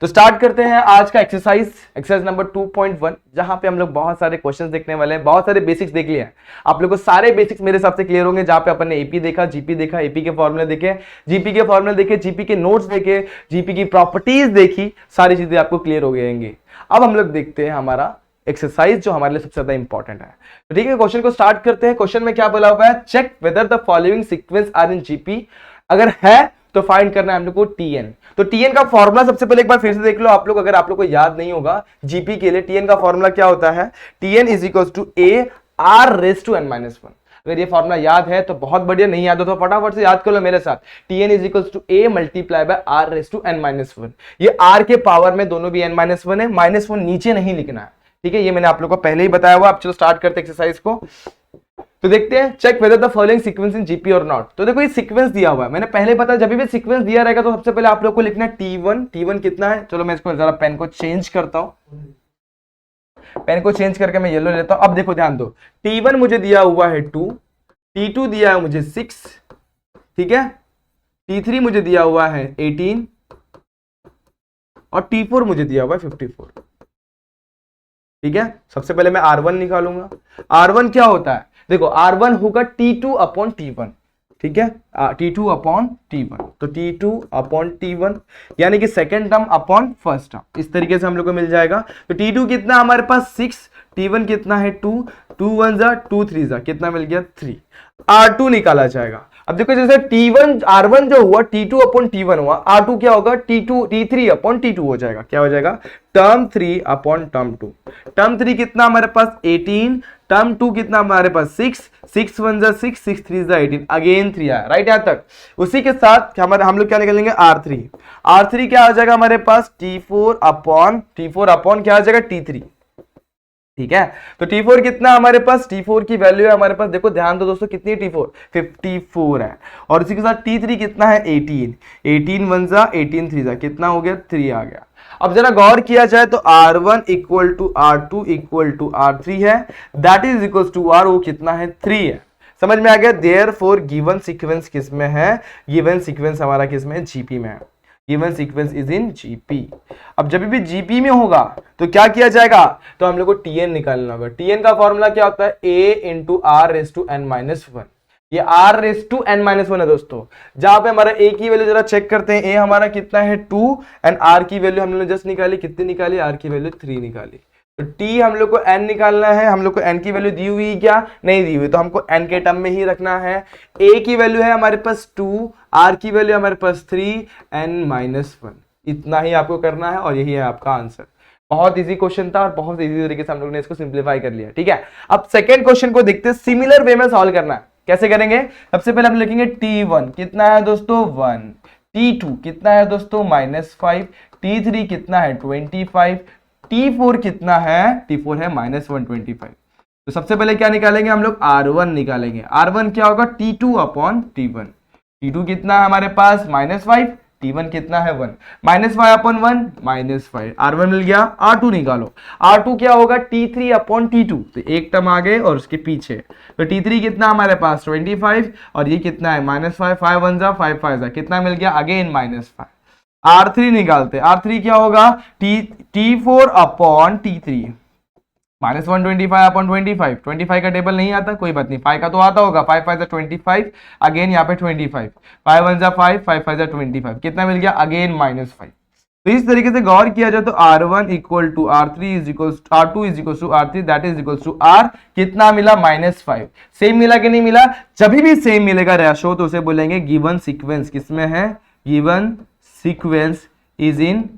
तो स्टार्ट करते हैं आज का एक्सरसाइज नंबर 2.1, जहां पे हम लोग बहुत सारे क्वेश्चंस देखने वाले हैं। बहुत सारे बेसिक्स देख लिए हैं आप लोगों को, सारे बेसिक्स मेरे हिसाब से क्लियर होंगे। जहां पे अपन ने एपी देखा, जीपी देखा, एपी के फॉर्मूले देखे, जीपी के फॉर्मूले देखे, जीपी के नोट्स देखे, जीपी की प्रॉपर्टीज देखी, सारी चीजें आपको क्लियर हो जाएंगी। अब हम लोग देखते हैं हमारा एक्सरसाइज जो हमारे लिए सबसे ज्यादा इंपॉर्टेंट है। तो ठीक है, क्वेश्चन को स्टार्ट करते हैं। क्वेश्चन में क्या बोला हुआ है, check whether the following sequence are in GP. अगर है तो फाइंड करना है हम लोग को टीएन। तो टीएन का फॉर्मूला सबसे पहले एक बार फिर से देख लो आप लोग, अगर आप लोग को याद नहीं होगा जीपी के लिए टीएन का फॉर्मूला क्या होता है, TN is equal to A R raise to N minus 1। अगर ये फॉर्मूला याद है तो बहुत बढ़िया, नहीं याद हो तो फटाफट से याद कर लो मेरे साथ। TN is equal to A multiply by R raise to N minus 1। ये आर के पावर में दोनों भी एन माइनस 1 है, माइनस 1 नीचे नहीं लिखना है। ठीक है, ये मैंने आप लोग को पहले ही बताया हुआ। अब चलो स्टार्ट करते एक्सरसाइज को। तो देखते हैं, check whether the following sequence in GP और नॉट। तो देखो ये सीक्वेंस दिया हुआ है, मैंने पहले बताया जब भी सीक्वेंस दिया रहेगा तो सबसे पहले आप लोग को लिखना है टी1। टी1 कितना है, चलो मैं इसको जरा पेन को चेंज करता हूं, पेन को चेंज करके मैं येलो लेता हूं। अब देखो ध्यान दो, टी1 मुझे दिया हुआ है 2, टी2 दिया है मुझे 6, ठीक है, टी3 मुझे दिया हुआ है 18 और टी4 मुझे दिया हुआ है 54। ठीक है, सबसे पहले मैं R1 निकालूंगा। R1 क्या होता है, देखो R1 होगा T2 अपॉन T1। ठीक है, T2 अपॉन T1, तो T2 अपॉन T1 यानी कि second term upon first term, इस तरीके से हम लोग को मिल जाएगा। तो T2 कितना हमारे पास 6, T1 कितना है 2, 2 1 जा 2 3 जा कितना मिल गया 3। R2 निकाला जाएगा। अब देखो जैसे T1 R1 जो हुआ T2 अपॉन T1 हुआ, R2 क्या होगा T3 अपॉन T2 हो जाएगा। क्या हो जाएगा, टर्म 3 अपॉन टर्म 2। टर्म 3 कितना हमारे पास 18, टर्म 2 कितना हमारे पास 6, 6 1 जा 6, 6 3 जा 18, अगेन 3 आया राइट यहां तक। उसी के साथ हम लोग क्या निकालेंगे R3। R3 क्या आ जाएगा हमारे पास T4 अपॉन क्या आ जाएगा T3। ठीक है, तो T4 कितना हमारे पास, T4 की वैल्यू है हमारे पास, देखो ध्यान दो दोस्तों कितनी है T4 54 है, और इसी के साथ T3 कितना है 18, 18 1 जा 18 3 जा कितना हो गया 3 आ गया। अब जरा गौर किया जाए तो R1 equal to R2 equal to R3 है, that is equal to R, वो कितना है 3 है। समझ में आ गया, देयरफॉर गिवन सीक्वेंस किस में है, गिवन सीक्वेंस हमारा किस में है, जीपी में है। Given sequence is in GP. अब जब भी जीपी में होगा तो क्या किया जाएगा, तो हम लोग को टीएन निकालना होगा। टीएन का फॉर्मूला क्या होता है, a into are raise to N minus 1। ये r raise to N minus 1 है दोस्तों। जहां पे हमारा ए की वैल्यू जरा चेक करते हैं, ए हमारा कितना है 2 एंड आर की वैल्यू हम लोग ने जस्ट निकाली, कितनी निकाली, आर की वैल्यू 3 निकाली। तो टी हम लोग को एन निकालना है, हम लोग को एन की वैल्यू दी हुई क्या, नहीं दी हुई, तो हमको एन के टर्म में ही रखना है। ए की वैल्यू है हमारे पास 2, आर की वैल्यू हमारे पास 3, एन माइनस 1, इतना ही आपको करना है और यही है आपका आंसर। बहुत इजी क्वेश्चन था और बहुत इजी तरीके से हम लोग ने इसको सिंप्लीफाई कर लिया। ठीक है, अब सेकेंड क्वेश्चन को देखते हैं, सिमिलर वे में सॉल्व करना है। कैसे करेंगे, सबसे पहले हम लिखेंगे T1 कितना है दोस्तों 1, T2 कितना है दोस्तों -5, T3 कितना है 25, T4 कितना है, T4 है -125। तो सबसे पहले क्या निकालेंगे हम लोग, R1 निकालेंगे। R1 क्या होगा, T2 अपॉन T1। T2 कितना है हमारे पास -5, T1 कितना है 1, -5 अपॉन 1 -5, R1 मिल गया। R2 निकालो, R2 क्या होगा, T3 अपॉन T2, तो एक टर्म आगे और उसके पीछे, तो T3 कितना हमारे पास 25 और ये कितना है -5, 5 1 जा 5 5 जा, कितना मिल गया अगेन -5। R3 निकालते, R3 क्या होगा, T4 अपॉन T3, -125 अपॉन 25, 25 का टेबल नहीं आता, कोई बात नहीं, 5 का तो आता होगा, 5 5 25, अगेन यहाँ पे 25, 5 1 जा 5, 5 5 जा 25, कितना मिल गया अगेन -5। तो इस तरीके से गौर किया जाए तो R1 equal to R3 is equal R2 is equal to R3, that is equal to R कितना मिला -5। सेम मिला कि नहीं मिला, जब भी सेम मिलेगा रेशो तो उसे बोलेंगे गिवन सीक्वेंस, किसमें है, given sequence is in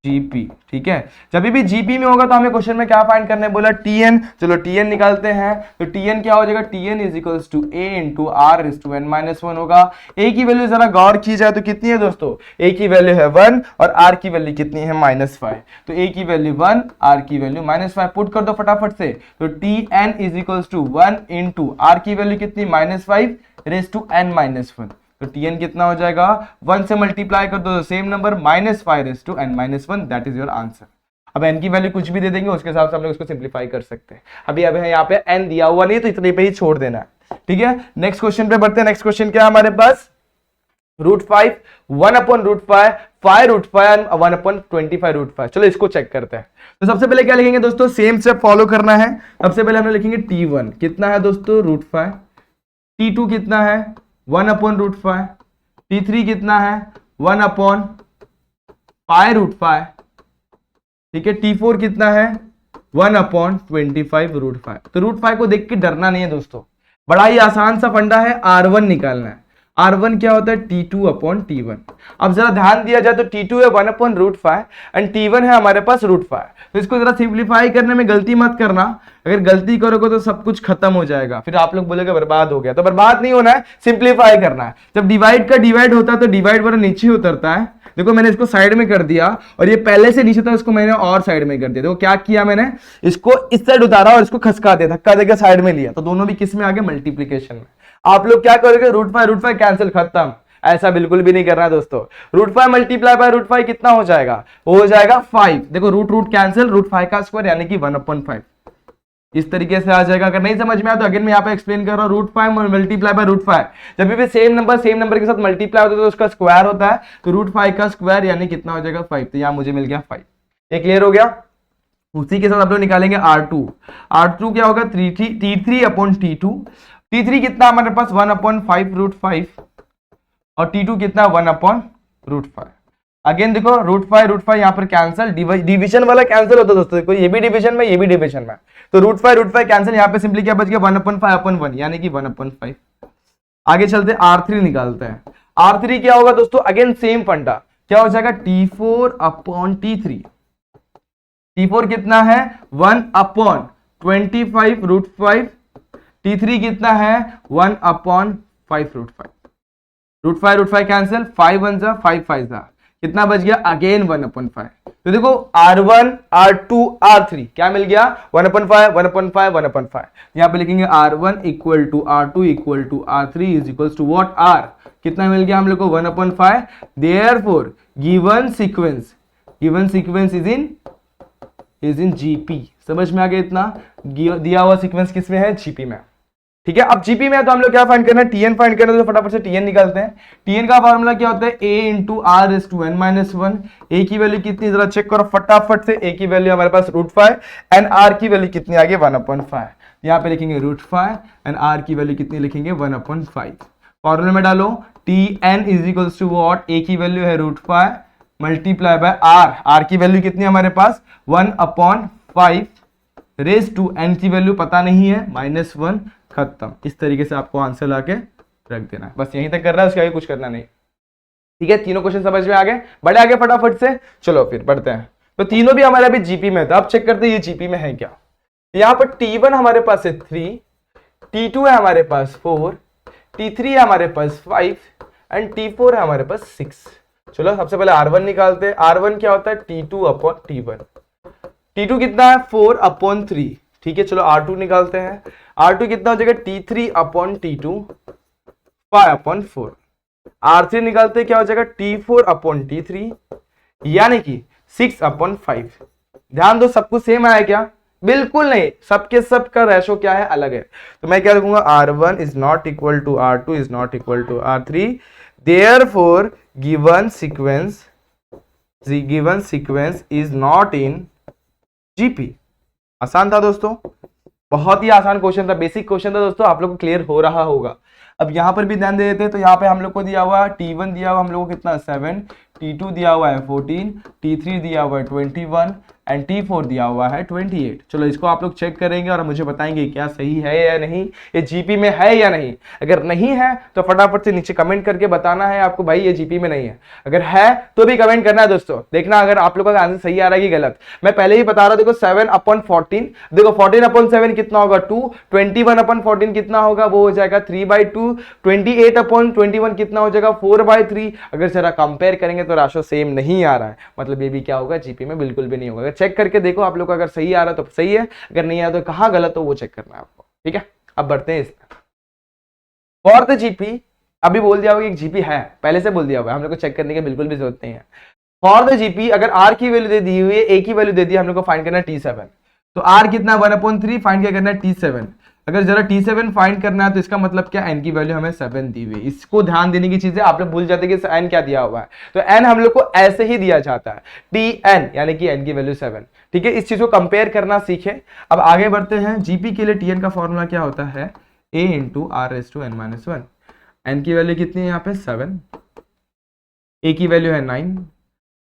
GP. ठीक है, जब भी जीपी में होगा तो हमें क्वेश्चन में क्या फाइंड करने बोला, टीएन। चलो टीएन निकालते हैं, तो टीएन क्या हो जाएगा, TN is equals to A into R is to N minus 1 होगा। ए की वैल्यू जरा गौर की जाए तो कितनी है दोस्तों, ए की वैल्यू है 1 और आर की वैल्यू कितनी है -5, तो ए की वैल्यू 1, आर की वैल्यू -5, पुट कर दो फटाफट से, तो T N is equals to 1 into R की वैल्यू कितनी -5 रेज टू n -1, तो Tn कितना हो जाएगा, 1 से मल्टीप्लाई कर दो same number -5 raise to n -1, that is your answer. अब n की वैल्यू कुछ भी दे देंगे, उसके हिसाब से हम लोग इसको सिंप्लीफाई कर सकते हैं। अभी यहाँ पे n दिया हुआ नहीं तो इतने पे ही छोड़ देना है। ठीक है, नेक्स्ट क्वेश्चन पे बढ़ते हैं। नेक्स्ट क्वेश्चन क्या है हमारे पास, √5, 1 अपॉन √5, 5 √5, 1 अपॉन 25 √5। चलो इसको चेक करते हैं। तो सबसे पहले क्या लिखेंगे दोस्तों, सेम स्टेप फॉलो करना है। सबसे पहले हम लोग लिखेंगे T1 कितना है दोस्तों √5, T2 कितना है 1 अपॉन √5, T3 कितना है 1 अपॉन पाई √5, ठीक है, T4 कितना है 1 अपॉन 25 √5। तो √5 को देख के डरना नहीं है दोस्तों, बड़ा ही आसान सा फंडा है, R1 निकालना है। R1 क्या होता है, T2 अपॉन T1। अब जरा ध्यान दिया जाए तो T2 है 1 अपॉन √5 एंड T1 है हमारे पास √5। तो इसको जरा सिंप्लीफाई करने में गलती मत करना, अगर गलती करोगे तो सब कुछ खत्म हो जाएगा, फिर आप लोग बोलेगे बर्बाद हो गया। तो बर्बाद नहीं होना है, सिंप्लीफाई करना है। जब डिवाइड का डिवाइड होता है तो डिवाइड वाला नीचे उतरता है। देखो मैंने इसको साइड में कर दिया और ये पहले से नीचे था, इसको मैंने और साइड में कर दिया। देखो क्या किया मैंने, इसको इस साइड उतारा और इसको खसका दिया, धक्का देकर साइड में लिया, तो दोनों भी किस में आ गए, मल्टीप्लीकेशन में। आप लोग क्या करोगे, √5 कैंसिल, खत्म। ऐसा बिल्कुल भी नहीं करना है दोस्तों। √5 मल्टीप्लाई बाय √5 कितना हो जाएगा, हो जाएगा 5। देखो रूट कैंसिल, √5 का स्क्वायर यानी कि 1/5 इस तरीके से आ जाएगा। अगर नहीं समझ में आया तो अगेन मैं यहाँ पे एक्सप्लेन कर रहा हूँ, √5 मल्टीप्लाई बाय √5, जब भी सेम नंबर के साथ मल्टीप्लाई होता है तो उसका स्क्वायर होता है, तो √5 का स्क्वायर यानी कितना हो जाएगा 5, तो यहाँ मुझे मिल गया 5। ये क्लियर हो गया। उसी के साथ आप लोग निकालेंगे R2 क्या होगा, T3 अपॉन T2, T3 कितना हमारे पास 1 अपॉन 5 √5 और T2 कितना 1 अपॉन √5। अगेन देखो √5 यहाँ पर कैंसिल, डिवीजन वाला कैंसिल होता है दोस्तों, देखो ये भी डिवीजन में ये भी डिवीजन में, तो √5 कैंसिल, यहाँ पे सिंपली क्या बच गया 1/5/1 यानी कि 1/5। आगे चलते R3 निकालते हैं। R3 क्या होगा दोस्तों, अगेन सेम फंडा, क्या हो जाएगा T4 अपॉन T3। T4 कितना है 1 अपॉन 25 √5, T3 कितना है 1 अपॉन 5 √5। √5 कैंसिल, 5 1 जा 5 5 जा, कितना बच गया अगेन 1/5। तो देखो R1 R2 R3 क्या मिल गया 1/5 1/5 1/5। यहाँ पे लिखेंगे R1 equal to R2 equal to R3 is equal to what R, कितना मिल गया हम लोग को 1/5। Therefore given sequence is in GP. समझ में आ गया इतना, दिया हुआ सीक्वेंस किसमें है, जीपी में। ठीक है, अब जीपी में है तो हम लोग क्या फाइंड करना है, टीएन फाइंड करना है, तो फटाफट से टीएन निकालते हैं। टीएन का फॉर्मूला क्या होता है, a into R is to n -1। A की वैल्यू कितनी जरा चेक करो फटाफट से, ए की वैल्यू हमारे पास √5 एंड आर की वैल्यू कितनी आ गई 1/5। यहाँ पे लिखेंगे √5 एंड आर की वैल्यू कितनी लिखेंगे 1/5। फॉर्मूले में डालो Tn is equals to what, A की वैल्यू है √5 मल्टीप्लाई बाय आर की वैल्यू कितनी हमारे पास 1/5 रेज टू n की वैल्यू पता नहीं है -1, खत्म। इस तरीके से आपको आंसर लाके रख देना है, बस यहीं तक करना है, उसके आगे कुछ करना नहीं। ठीक है, तीनों क्वेश्चन समझ में आ गए, बढ़े आगे फटाफट से। चलो फिर बढ़ते हैं। तो तीनों भी हमारे अभी जीपी में था, अब चेक करते हैं ये जीपी में है क्या। यहाँ पर T1 हमारे पास है 3, T2 है हमारे पास 4, T3 है हमारे पास 5 एंड T4 है हमारे पास 6। चलो सबसे पहले R1 निकालते हैं। R1 क्या होता है T2 अपॉन T1। T2 कितना है 4/3, ठीक है, चलो R2 निकालते हैं। R2 कितना हो जाएगा T3 upon T2 5 upon 4। R3 निकालते हैं, क्या हो जाएगा T4 अपॉन T3 यानी कि 6 अपॉन 5। ध्यान दो, सब कुछ सेम आया क्या? बिल्कुल नहीं, सबके सब का रेशो क्या है, अलग है। तो मैं क्या लिखूंगा, R1 is not equal to R2 is not equal to R3, therefore given sequence is not in GP। आसान था दोस्तों, बहुत ही आसान क्वेश्चन था, बेसिक क्वेश्चन था दोस्तों, आप लोग को क्लियर हो रहा होगा। अब यहां पर भी ध्यान दे देते हैं, तो यहाँ पे हम लोग को दिया हुआ T1 दिया हुआ हम लोग को कितना 7, T2 दिया हुआ है 14, T3 दिया हुआ है 21 एंड T4 दिया हुआ है 28। चलो इसको आप लोग चेक करेंगे और मुझे बताएंगे क्या सही है या नहीं, ये GP में है या नहीं। अगर नहीं है तो फटाफट से नीचे कमेंट करके बताना है आपको भाई ये GP में नहीं है। अगर है तो भी कमेंट करना है दोस्तों, देखना अगर आप लोगों का आंसर सही आ रहा है कि गलत। मैं पहले ही बता रहा, देखो 7 अपॉन 14, देखो 14 अपॉन 7 कितना होगा 2, 21 अपॉन 14 कितना होगा, वो हो जाएगा 3/2, 28 अपॉन 21 कितना हो जाएगा 4/3। अगर जरा कंपेयर करेंगे तो राशो सेम नहीं आ रहा है, मतलब ये भी क्या होगा GP में बिल्कुल भी नहीं होगा। चेक करके देखो आप लोग, अगर सही आ रहा है तो सही है, अगर नहीं आ रहा तो कहां गलत हो वो चेक करना है आपको, ठीक है। अब बढ़ते हैं इसमें। फॉर द GP, अभी बोल दिया होगा कि GP है, पहले से बोल दिया होगा, हम लोग को चेक करने की बिल्कुल भी जरूरत नहीं है। फॉर द GP अगर R की वैल्यू दे दी हुई है, A की वैल्यू दे दी, हम लोग को फाइंड करना है T7, तो R कितना 1/3, फाइंड क्या करना है T7। अगर जरा T7 फाइंड करना है तो इसका मतलब क्या, N की वैल्यू हमें 7 दी हुई है। इसको ध्यान देने की चीज है, आप लोग भूल जाते हैं कि N क्या दिया हुआ है, तो N हम लोग को ऐसे ही दिया जाता है TN, यानी कि N की वैल्यू 7, ठीक है। इस चीज को कंपेयर करना सीखे। अब आगे बढ़ते हैं, GP के लिए TN का फॉर्मूला क्या होता है, A इंटू R⁻n-1। N की वैल्यू कितनी है यहाँ पे 7, A की वैल्यू है 9,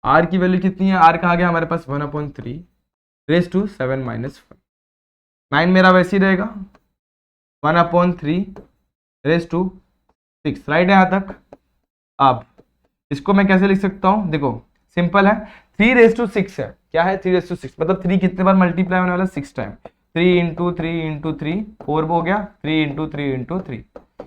R की वैल्यू कितनी है, R कहा गया हमारे पास 1/3 रेज टू 7-1। 9 मेरा वैसे ही रहेगा 1/3 रेज टू 6, राइट है यहाँ तक। अब इसको मैं कैसे लिख सकता हूँ, देखो सिंपल है, 3/6 है, क्या है 3/6, मतलब 3 कितने बार मल्टीप्लाई होने वाला, 6 टाइम, 3 इंटू 3 इंटू 3 4 हो गया, 3 इंटू 3 इंटू 3,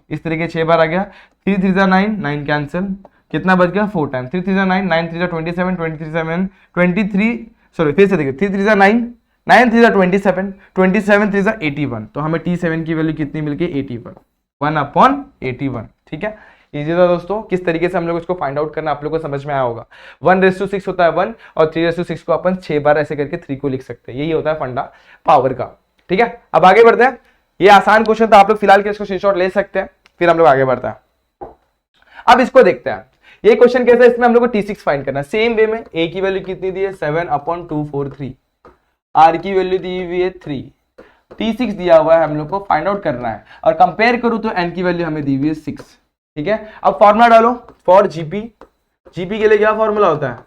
इस तरीके 6 बार आ गया। 3 3 9, 9 कैंसिल, कितना बच गया 4 टाइम, 3 3 9, 9 3 27, 23 सॉरी फिर से देखिए, 3 3 9, 9 3 27, 27 3 81, तो हमें T7 की वैल्यू कितनी मिल गई 81, 1/81, ठीक है। इजी था दोस्तों, किस तरीके से हम लोग इसको फाइंड आउट करना आप लोग को समझ में आया होगा। 1/6 होता है 1 और 3/6 को अपन 6 बार ऐसे करके 3 को लिख सकते हैं, यही होता है फंडा पावर का, ठीक है। अब आगे बढ़ते हैं, ये आसान क्वेश्चन था, आप लोग फिलहाल के इसको स्क्रीनशॉट ले सकते हैं, फिर हम लोग आगे बढ़ते हैं। अब इसको देखते हैं, ये क्वेश्चन कैसा है, इसमें हम लोग को T6 फाइंड करना है। सेम वे में A की वैल्यू कितनी दी है 7/243, R की वैल्यू दी हुई है 3, T6 दिया हुआ है, हम लोग को फाइंड आउट करना है। और कंपेयर करूं तो N की वैल्यू हमें दी हुई है 6, ठीक है। अब फॉर्मूला डालो फॉर GP के लिए क्या फॉर्मूला होता है,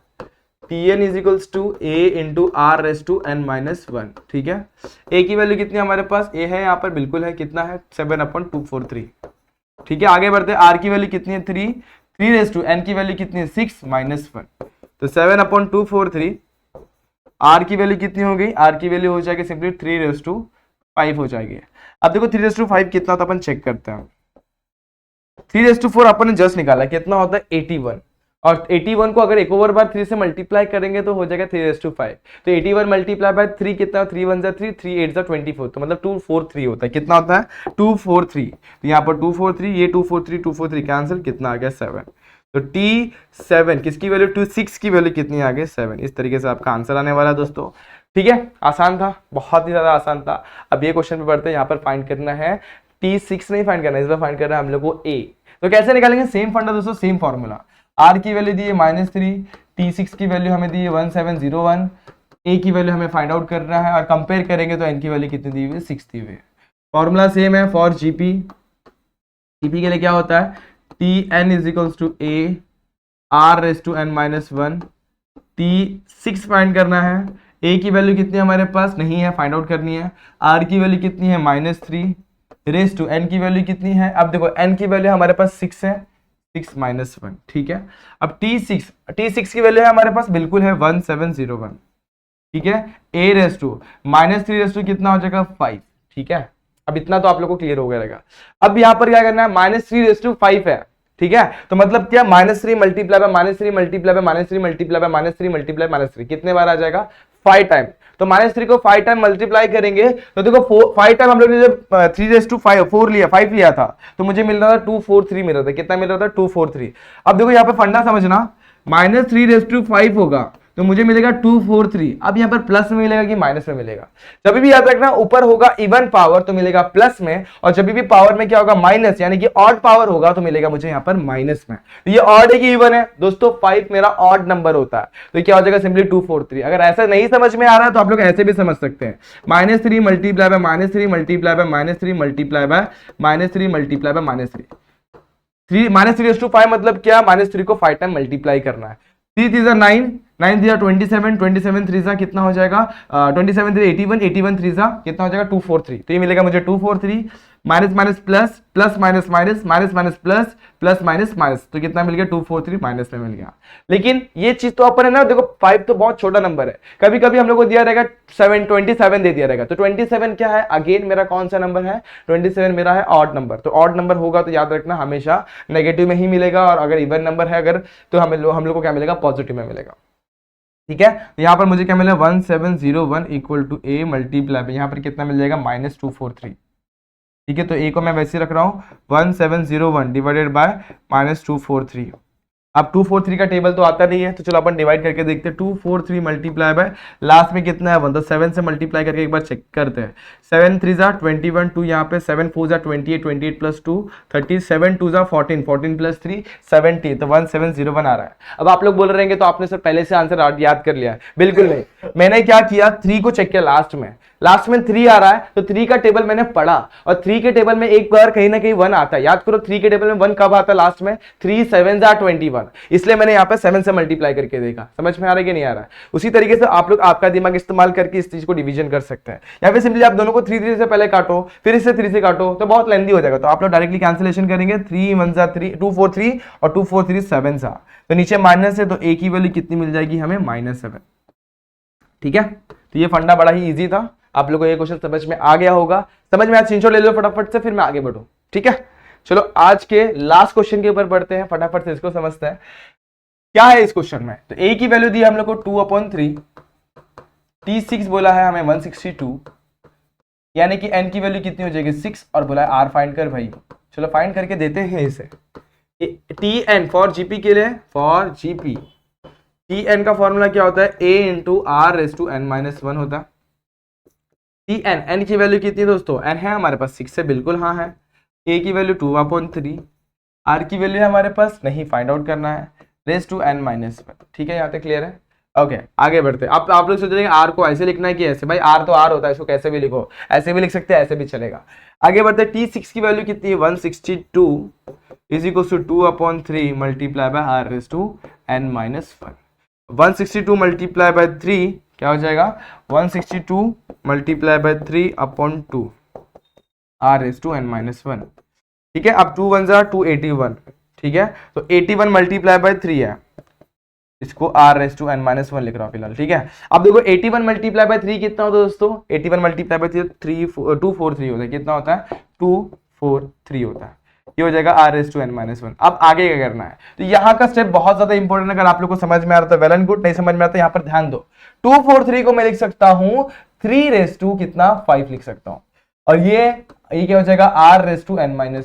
TN is equals to A into R⁻n-1, ठीक है। A की वैल्यू कितनी है हमारे पास, A है यहाँ पर बिल्कुल है, कितना है 7/243, ठीक है। आगे बढ़ते हैं, R की वैल्यू कितनी है 3, 3/n की वैल्यू कितनी है 6 -1, तो 7/243, R की वैल्यू कितनी हो गई, R की वैल्यू हो जाएगी सिंपली 3/5 हो जाएगी। अब देखो 3/5 कितना होता है अपन चेक करते हैं। 3/4 अपन ने जस्ट निकाला, कितना होता है 81, और 81 को अगर एक और बार 3 से मल्टीप्लाई करेंगे तो हो जाएगा 3/5, तो 81 मल्टीप्लाई बाय 3 कितना, 3 1 3, 3 8 24, तो मतलब 243 होता है, कितना होता है 243, तो यहाँ पर 243, ये 243 कैंसिल, कितना आ गया 7, तो T7 किसकी वैल्यू, T6 की वैल्यू कितनी आ गई 7। इस तरीके से आपका आंसर आने वाला है दोस्तों, ठीक है। आसान था, बहुत ही ज्यादा आसान था। अब ये क्वेश्चन पे बढ़ते हैं, यहाँ पर फाइंड करना है T6 नहीं फाइंड करना है, इस बार फाइंड करना है हम लोग को A। तो कैसे निकालेंगे, सेम फंडा दोस्तों, सेम फॉर्मूला। R की वैल्यू दी है -3, T6 की वैल्यू हमें दी है 1701, A की वैल्यू हमें फाइंड आउट करना है, और कंपेयर करेंगे तो N की वैल्यू कितनी दी हुई है 6 दी हुई है। फॉर्मूला सेम है फॉर GP के लिए क्या होता है, TN is equals to A R⁻n-1, T6 find करना है, A की वैल्यू कितनी है हमारे पास नहीं है, फाइंड आउट करनी है। R की वैल्यू कितनी है -3 रेज टू N की वैल्यू कितनी है, अब देखो N की वैल्यू हमारे पास 6 है, 6 -1, ठीक है। अब T6 की वैल्यू है हमारे पास बिल्कुल है 1701, ठीक है। A raise to -3 raise to कितना हो जाएगा 5, ठीक है। अब इतना तो आप लोग को क्लियर हो गया रहेगा। अब यहाँ पर क्या करना है, -3/5 है, ठीक है। तो मतलब क्या, -3 multiply by -3 multiply by -3 multiply by -3 multiply -3 कितने बार आ जाएगा 5 टाइम, तो -3 को 5 टाइम मल्टीप्लाई करेंगे तो देखो 5 टाइम हम लोग ने जब 3 4 लिया 5 लिया था तो मुझे मिल रहा था 243 मिल रहा था। कितना मिल रहा था? 243। अब देखो यहाँ पे फंडा समझना, -3 होगा तो मुझे मिलेगा 243। अब यहाँ पर प्लस में मिलेगा कि माइनस में मिलेगा? जब भी याद रखना ऊपर होगा इवन पावर तो मिलेगा प्लस में, और जब भी पावर में क्या होगा? माइनस, यानी कि ऑड पावर होगा तो मिलेगा मुझे यहाँ पर माइनस में। तो ये ऑड है कि इवन है दोस्तों? 5 मेरा ऑड नंबर होता है तो क्या हो जाएगा? सिंपली 243। अगर ऐसा नहीं समझ में आ रहा है तो आप लोग ऐसे भी समझ सकते हैं, -3 multiply by -3 multiply by -3 multiply by -3 multiply by -3 मतलब क्या? -3 को 5 टाइम मल्टीप्लाई करना है। 3 3 9 9 3 27 27 3 कितना हो जाएगा? 27 3 81 81 3 कितना हो जाएगा? 243। तो ये मिलेगा मुझे 243 minus minus plus plus minus minus minus minus plus plus minus minus, तो कितना मिल गया? 243 माइनस में मिल गया। लेकिन ये चीज तो अपन है ना, देखो 5 तो बहुत छोटा नंबर है, कभी कभी हम लोग को दिया रहेगा 27 दे दिया रहेगा तो 27 क्या है? अगेन मेरा कौन सा नंबर है? 27 मेरा है ऑड नंबर। तो ऑड नंबर होगा तो याद रखना हमेशा नेगेटिव में ही मिलेगा, और अगर इवन नंबर है अगर तो हम लोग को क्या मिलेगा? पॉजिटिव में मिलेगा। ठीक है, तो यहाँ पर मुझे क्या मिला? 1701 इक्वल टू ए मल्टीप्लाई, यहाँ पर कितना मिल जाएगा? -243। ठीक है, तो ए को मैं वैसे रख रहा हूँ 1701 डिवाइडेड बाय -243। अब 243 का टेबल तो आता नहीं है तो चलो अपन डिवाइड करके देखते हैं। 243 मल्टीप्लाई बाय लास्ट में कितना है? 1, तो 7 से मल्टीप्लाई करके एक बार चेक करते हैं। 7 3 21, 2 यहाँ पे 7 4 28, 28 प्लस 2 30, 7 2 14, 14 प्लस 3 70, तो 1701 आ रहा है। अब आप लोग बोल रहे हैं तो आपने सर पहले से आंसर याद कर लिया है? बिल्कुल नहीं, मैंने क्या किया? 3 को चेक किया लास्ट में 3 आ रहा है तो 3 का टेबल मैंने पढ़ा, और 3 के टेबल में एक बार कहीं ना कहीं 1 आता है। याद करो 3 के टेबल में 1 कब आता है? लास्ट में। 3 7 21, इसलिए मैंने यहाँ पे 7 से मल्टीप्लाई करके देखा। समझ में आ रहा है कि नहीं आ रहा है? उसी तरीके से आप लोग आपका दिमाग इस्तेमाल करके इस चीज को डिवीजन कर सकते हैं। यहाँ पे सिंपली आप दोनों को 3 से पहले काटो, फिर इससे 3 से काटो तो बहुत लेंदी हो जाएगा, तो आप लोग डायरेक्टली कैंसिलेशन करेंगे। 3 1 3 243 और 243 7 सा, तो नीचे माइनस है तो ए की वैल्यू कितनी मिल जाएगी हमें? -7। ठीक है, तो ये फंडा बड़ा ही ईजी था, आप लोगों को ये क्वेश्चन समझ में आ गया होगा। समझ में आज स्क्रीनशॉट ले लो फटाफट से, फिर मैं आगे बढ़ूं। ठीक है, चलो आज के लास्ट क्वेश्चन के ऊपर बढ़ते हैं, फटाफट से इसको समझते हैं क्या है इस क्वेश्चन में। तो ए की वैल्यू दी हम लोग को 2/3, T6 बोला है हमें 162, यानी कि n की वैल्यू कितनी हो जाएगी? 6, और बोला है r फाइंड कर भाई। चलो फाइंड करके देते हैं इसे। Tn फॉर जीपी के लिए, फॉर जीपी Tn का फॉर्मूला क्या होता है? a into are raise to n-1 होता है। Tn, n की वैल्यू कितनी है दोस्तों? n है हमारे पास 6 है, बिल्कुल हाँ है। a की वैल्यू 2/3, r की वैल्यू है हमारे पास नहीं, फाइंड आउट करना है, रेस टू n-1। ठीक है, यहाँ तक क्लियर है? ओके, आगे बढ़ते हैं। अब आप लोग सोच रहे हैं आर को ऐसे लिखना है कि ऐसे? भाई आर तो आर होता है, इसको कैसे भी लिखो, ऐसे भी लिख सकते हैं, ऐसे भी चलेगा। आगे बढ़ते हैं। T6 की वैल्यू कितनी है? 162 is equal to 2/3 multiply by r raise to n-1। 162 multiply by 3 क्या हो जाएगा? 162 multiply by 3/2 r raise to n-1। ठीक है, अब 2 1 281। ठीक है, तो 81 मल्टीप्लाई बाय 3 है, इसको r रेस टू n-1 लिख रहा हूं फिलहाल। ठीक है, अब देखो 81 मल्टीप्लाई बाय 3 कितना होता है दोस्तों? 81 मल्टीप्लाई बाय 243 होता है। कितना होता है? 243 होता है। ये हो जाएगा r रेस टू n-1। अब आगे क्या करना है? तो यहाँ का स्टेप बहुत ज्यादा इंपॉर्टेंट, अगर आप लोग को समझ में आ रहा है तो वेल एंड गुड, नहीं समझ में आता तो यहाँ पर ध्यान दो। 243 को मैं लिख सकता हूँ 3 रेस टू कितना? 5 लिख सकता हूँ, और ये क्या हो जाएगा? r raise to n-1।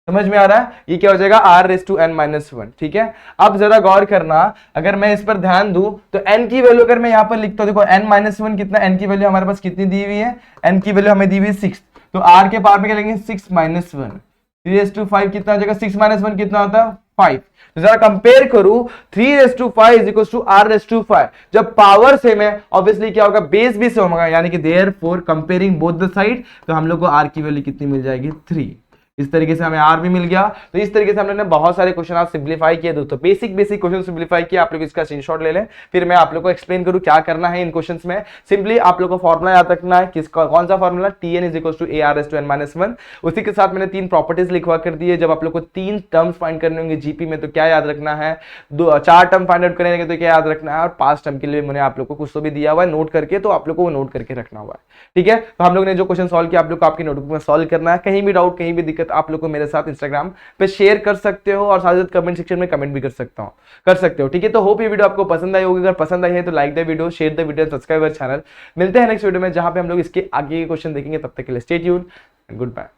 समझ में आ रहा है? ये क्या हो जाएगा? r raise to n-1। ठीक है, अब जरा गौर करना, अगर मैं इस पर ध्यान दूं तो n की वैल्यू अगर मैं यहाँ पर लिखता हूँ, देखो n-1 कितना? n की वैल्यू हमारे पास कितनी दी हुई है? n की वैल्यू हमें दी हुई है 6, तो r के पावर में क्या लेंगे? 6 - 1, 3 रेस टू 5 कितना हो जाएगा? 6 - 1 कितना होता है? 5। तो जरा कंपेयर करूं, 3 raise to 5 is equal to r raise to 5। जब पावर सेम है ऑब्वियसली क्या होगा? बेस भी सेम होगा, यानी कि therefore comparing both the side, तो हम लोग को r की वैल्यू कितनी मिल जाएगी? 3। इस तरीके से हमें आर भी मिल गया। तो इस तरीके से हम लोगों ने बहुत सारे क्वेश्चन आज सिंप्लीफाई किए दोस्तों, बेसिक क्वेश्चन सिंप्लीफाई किया। आप लोग इसका स्क्रीनशॉट ले लें, फिर मैं आप लोग को एक्सप्लेन करूं क्या करना है इन क्वेश्चंस में। सिंपली आप लोग को फॉर्मूला याद रखना है, किसका कौन सा formula? Tn is equal to AR raise to n-1। उसी के साथ मैंने 3 प्रॉपर्टीज लिखवा कर दी है। जब आप लोग को 3 टर्म्स फाइंड करने होंगे जीपी में तो क्या याद रखना है? 4 टर्म फाइंड आउट करेंगे तो क्या याद रखना है? और 5 टर्म के लिए मैंने आप लोग को कुछ तो भी दिया हुआ है नोट करके, तो आप लोग को वो नोट करके रखना हुआ है। ठीक है, तो हम लोग ने जो क्वेश्चन सॉल्व किया आप लोग को आपकी नोटबुक में सॉल्व करना है। कहीं भी डाउट, कहीं भी दिक्कत है तो आप लोग को मेरे साथ इंस्टाग्राम पे शेयर कर सकते हो और साथ साथ कमेंट सेक्शन में कमेंट भी कर सकते हो। ठीक है, तो होप ये वीडियो आपको पसंद आई होगी। अगर पसंद आई है तो like the video, share the video, subscribe our channel. मिलते हैं नेक्स्ट वीडियो में जहां पे हम लोग इसके आगे के क्वेश्चन देखेंगे। तब तक के लिए stay tuned and good bye.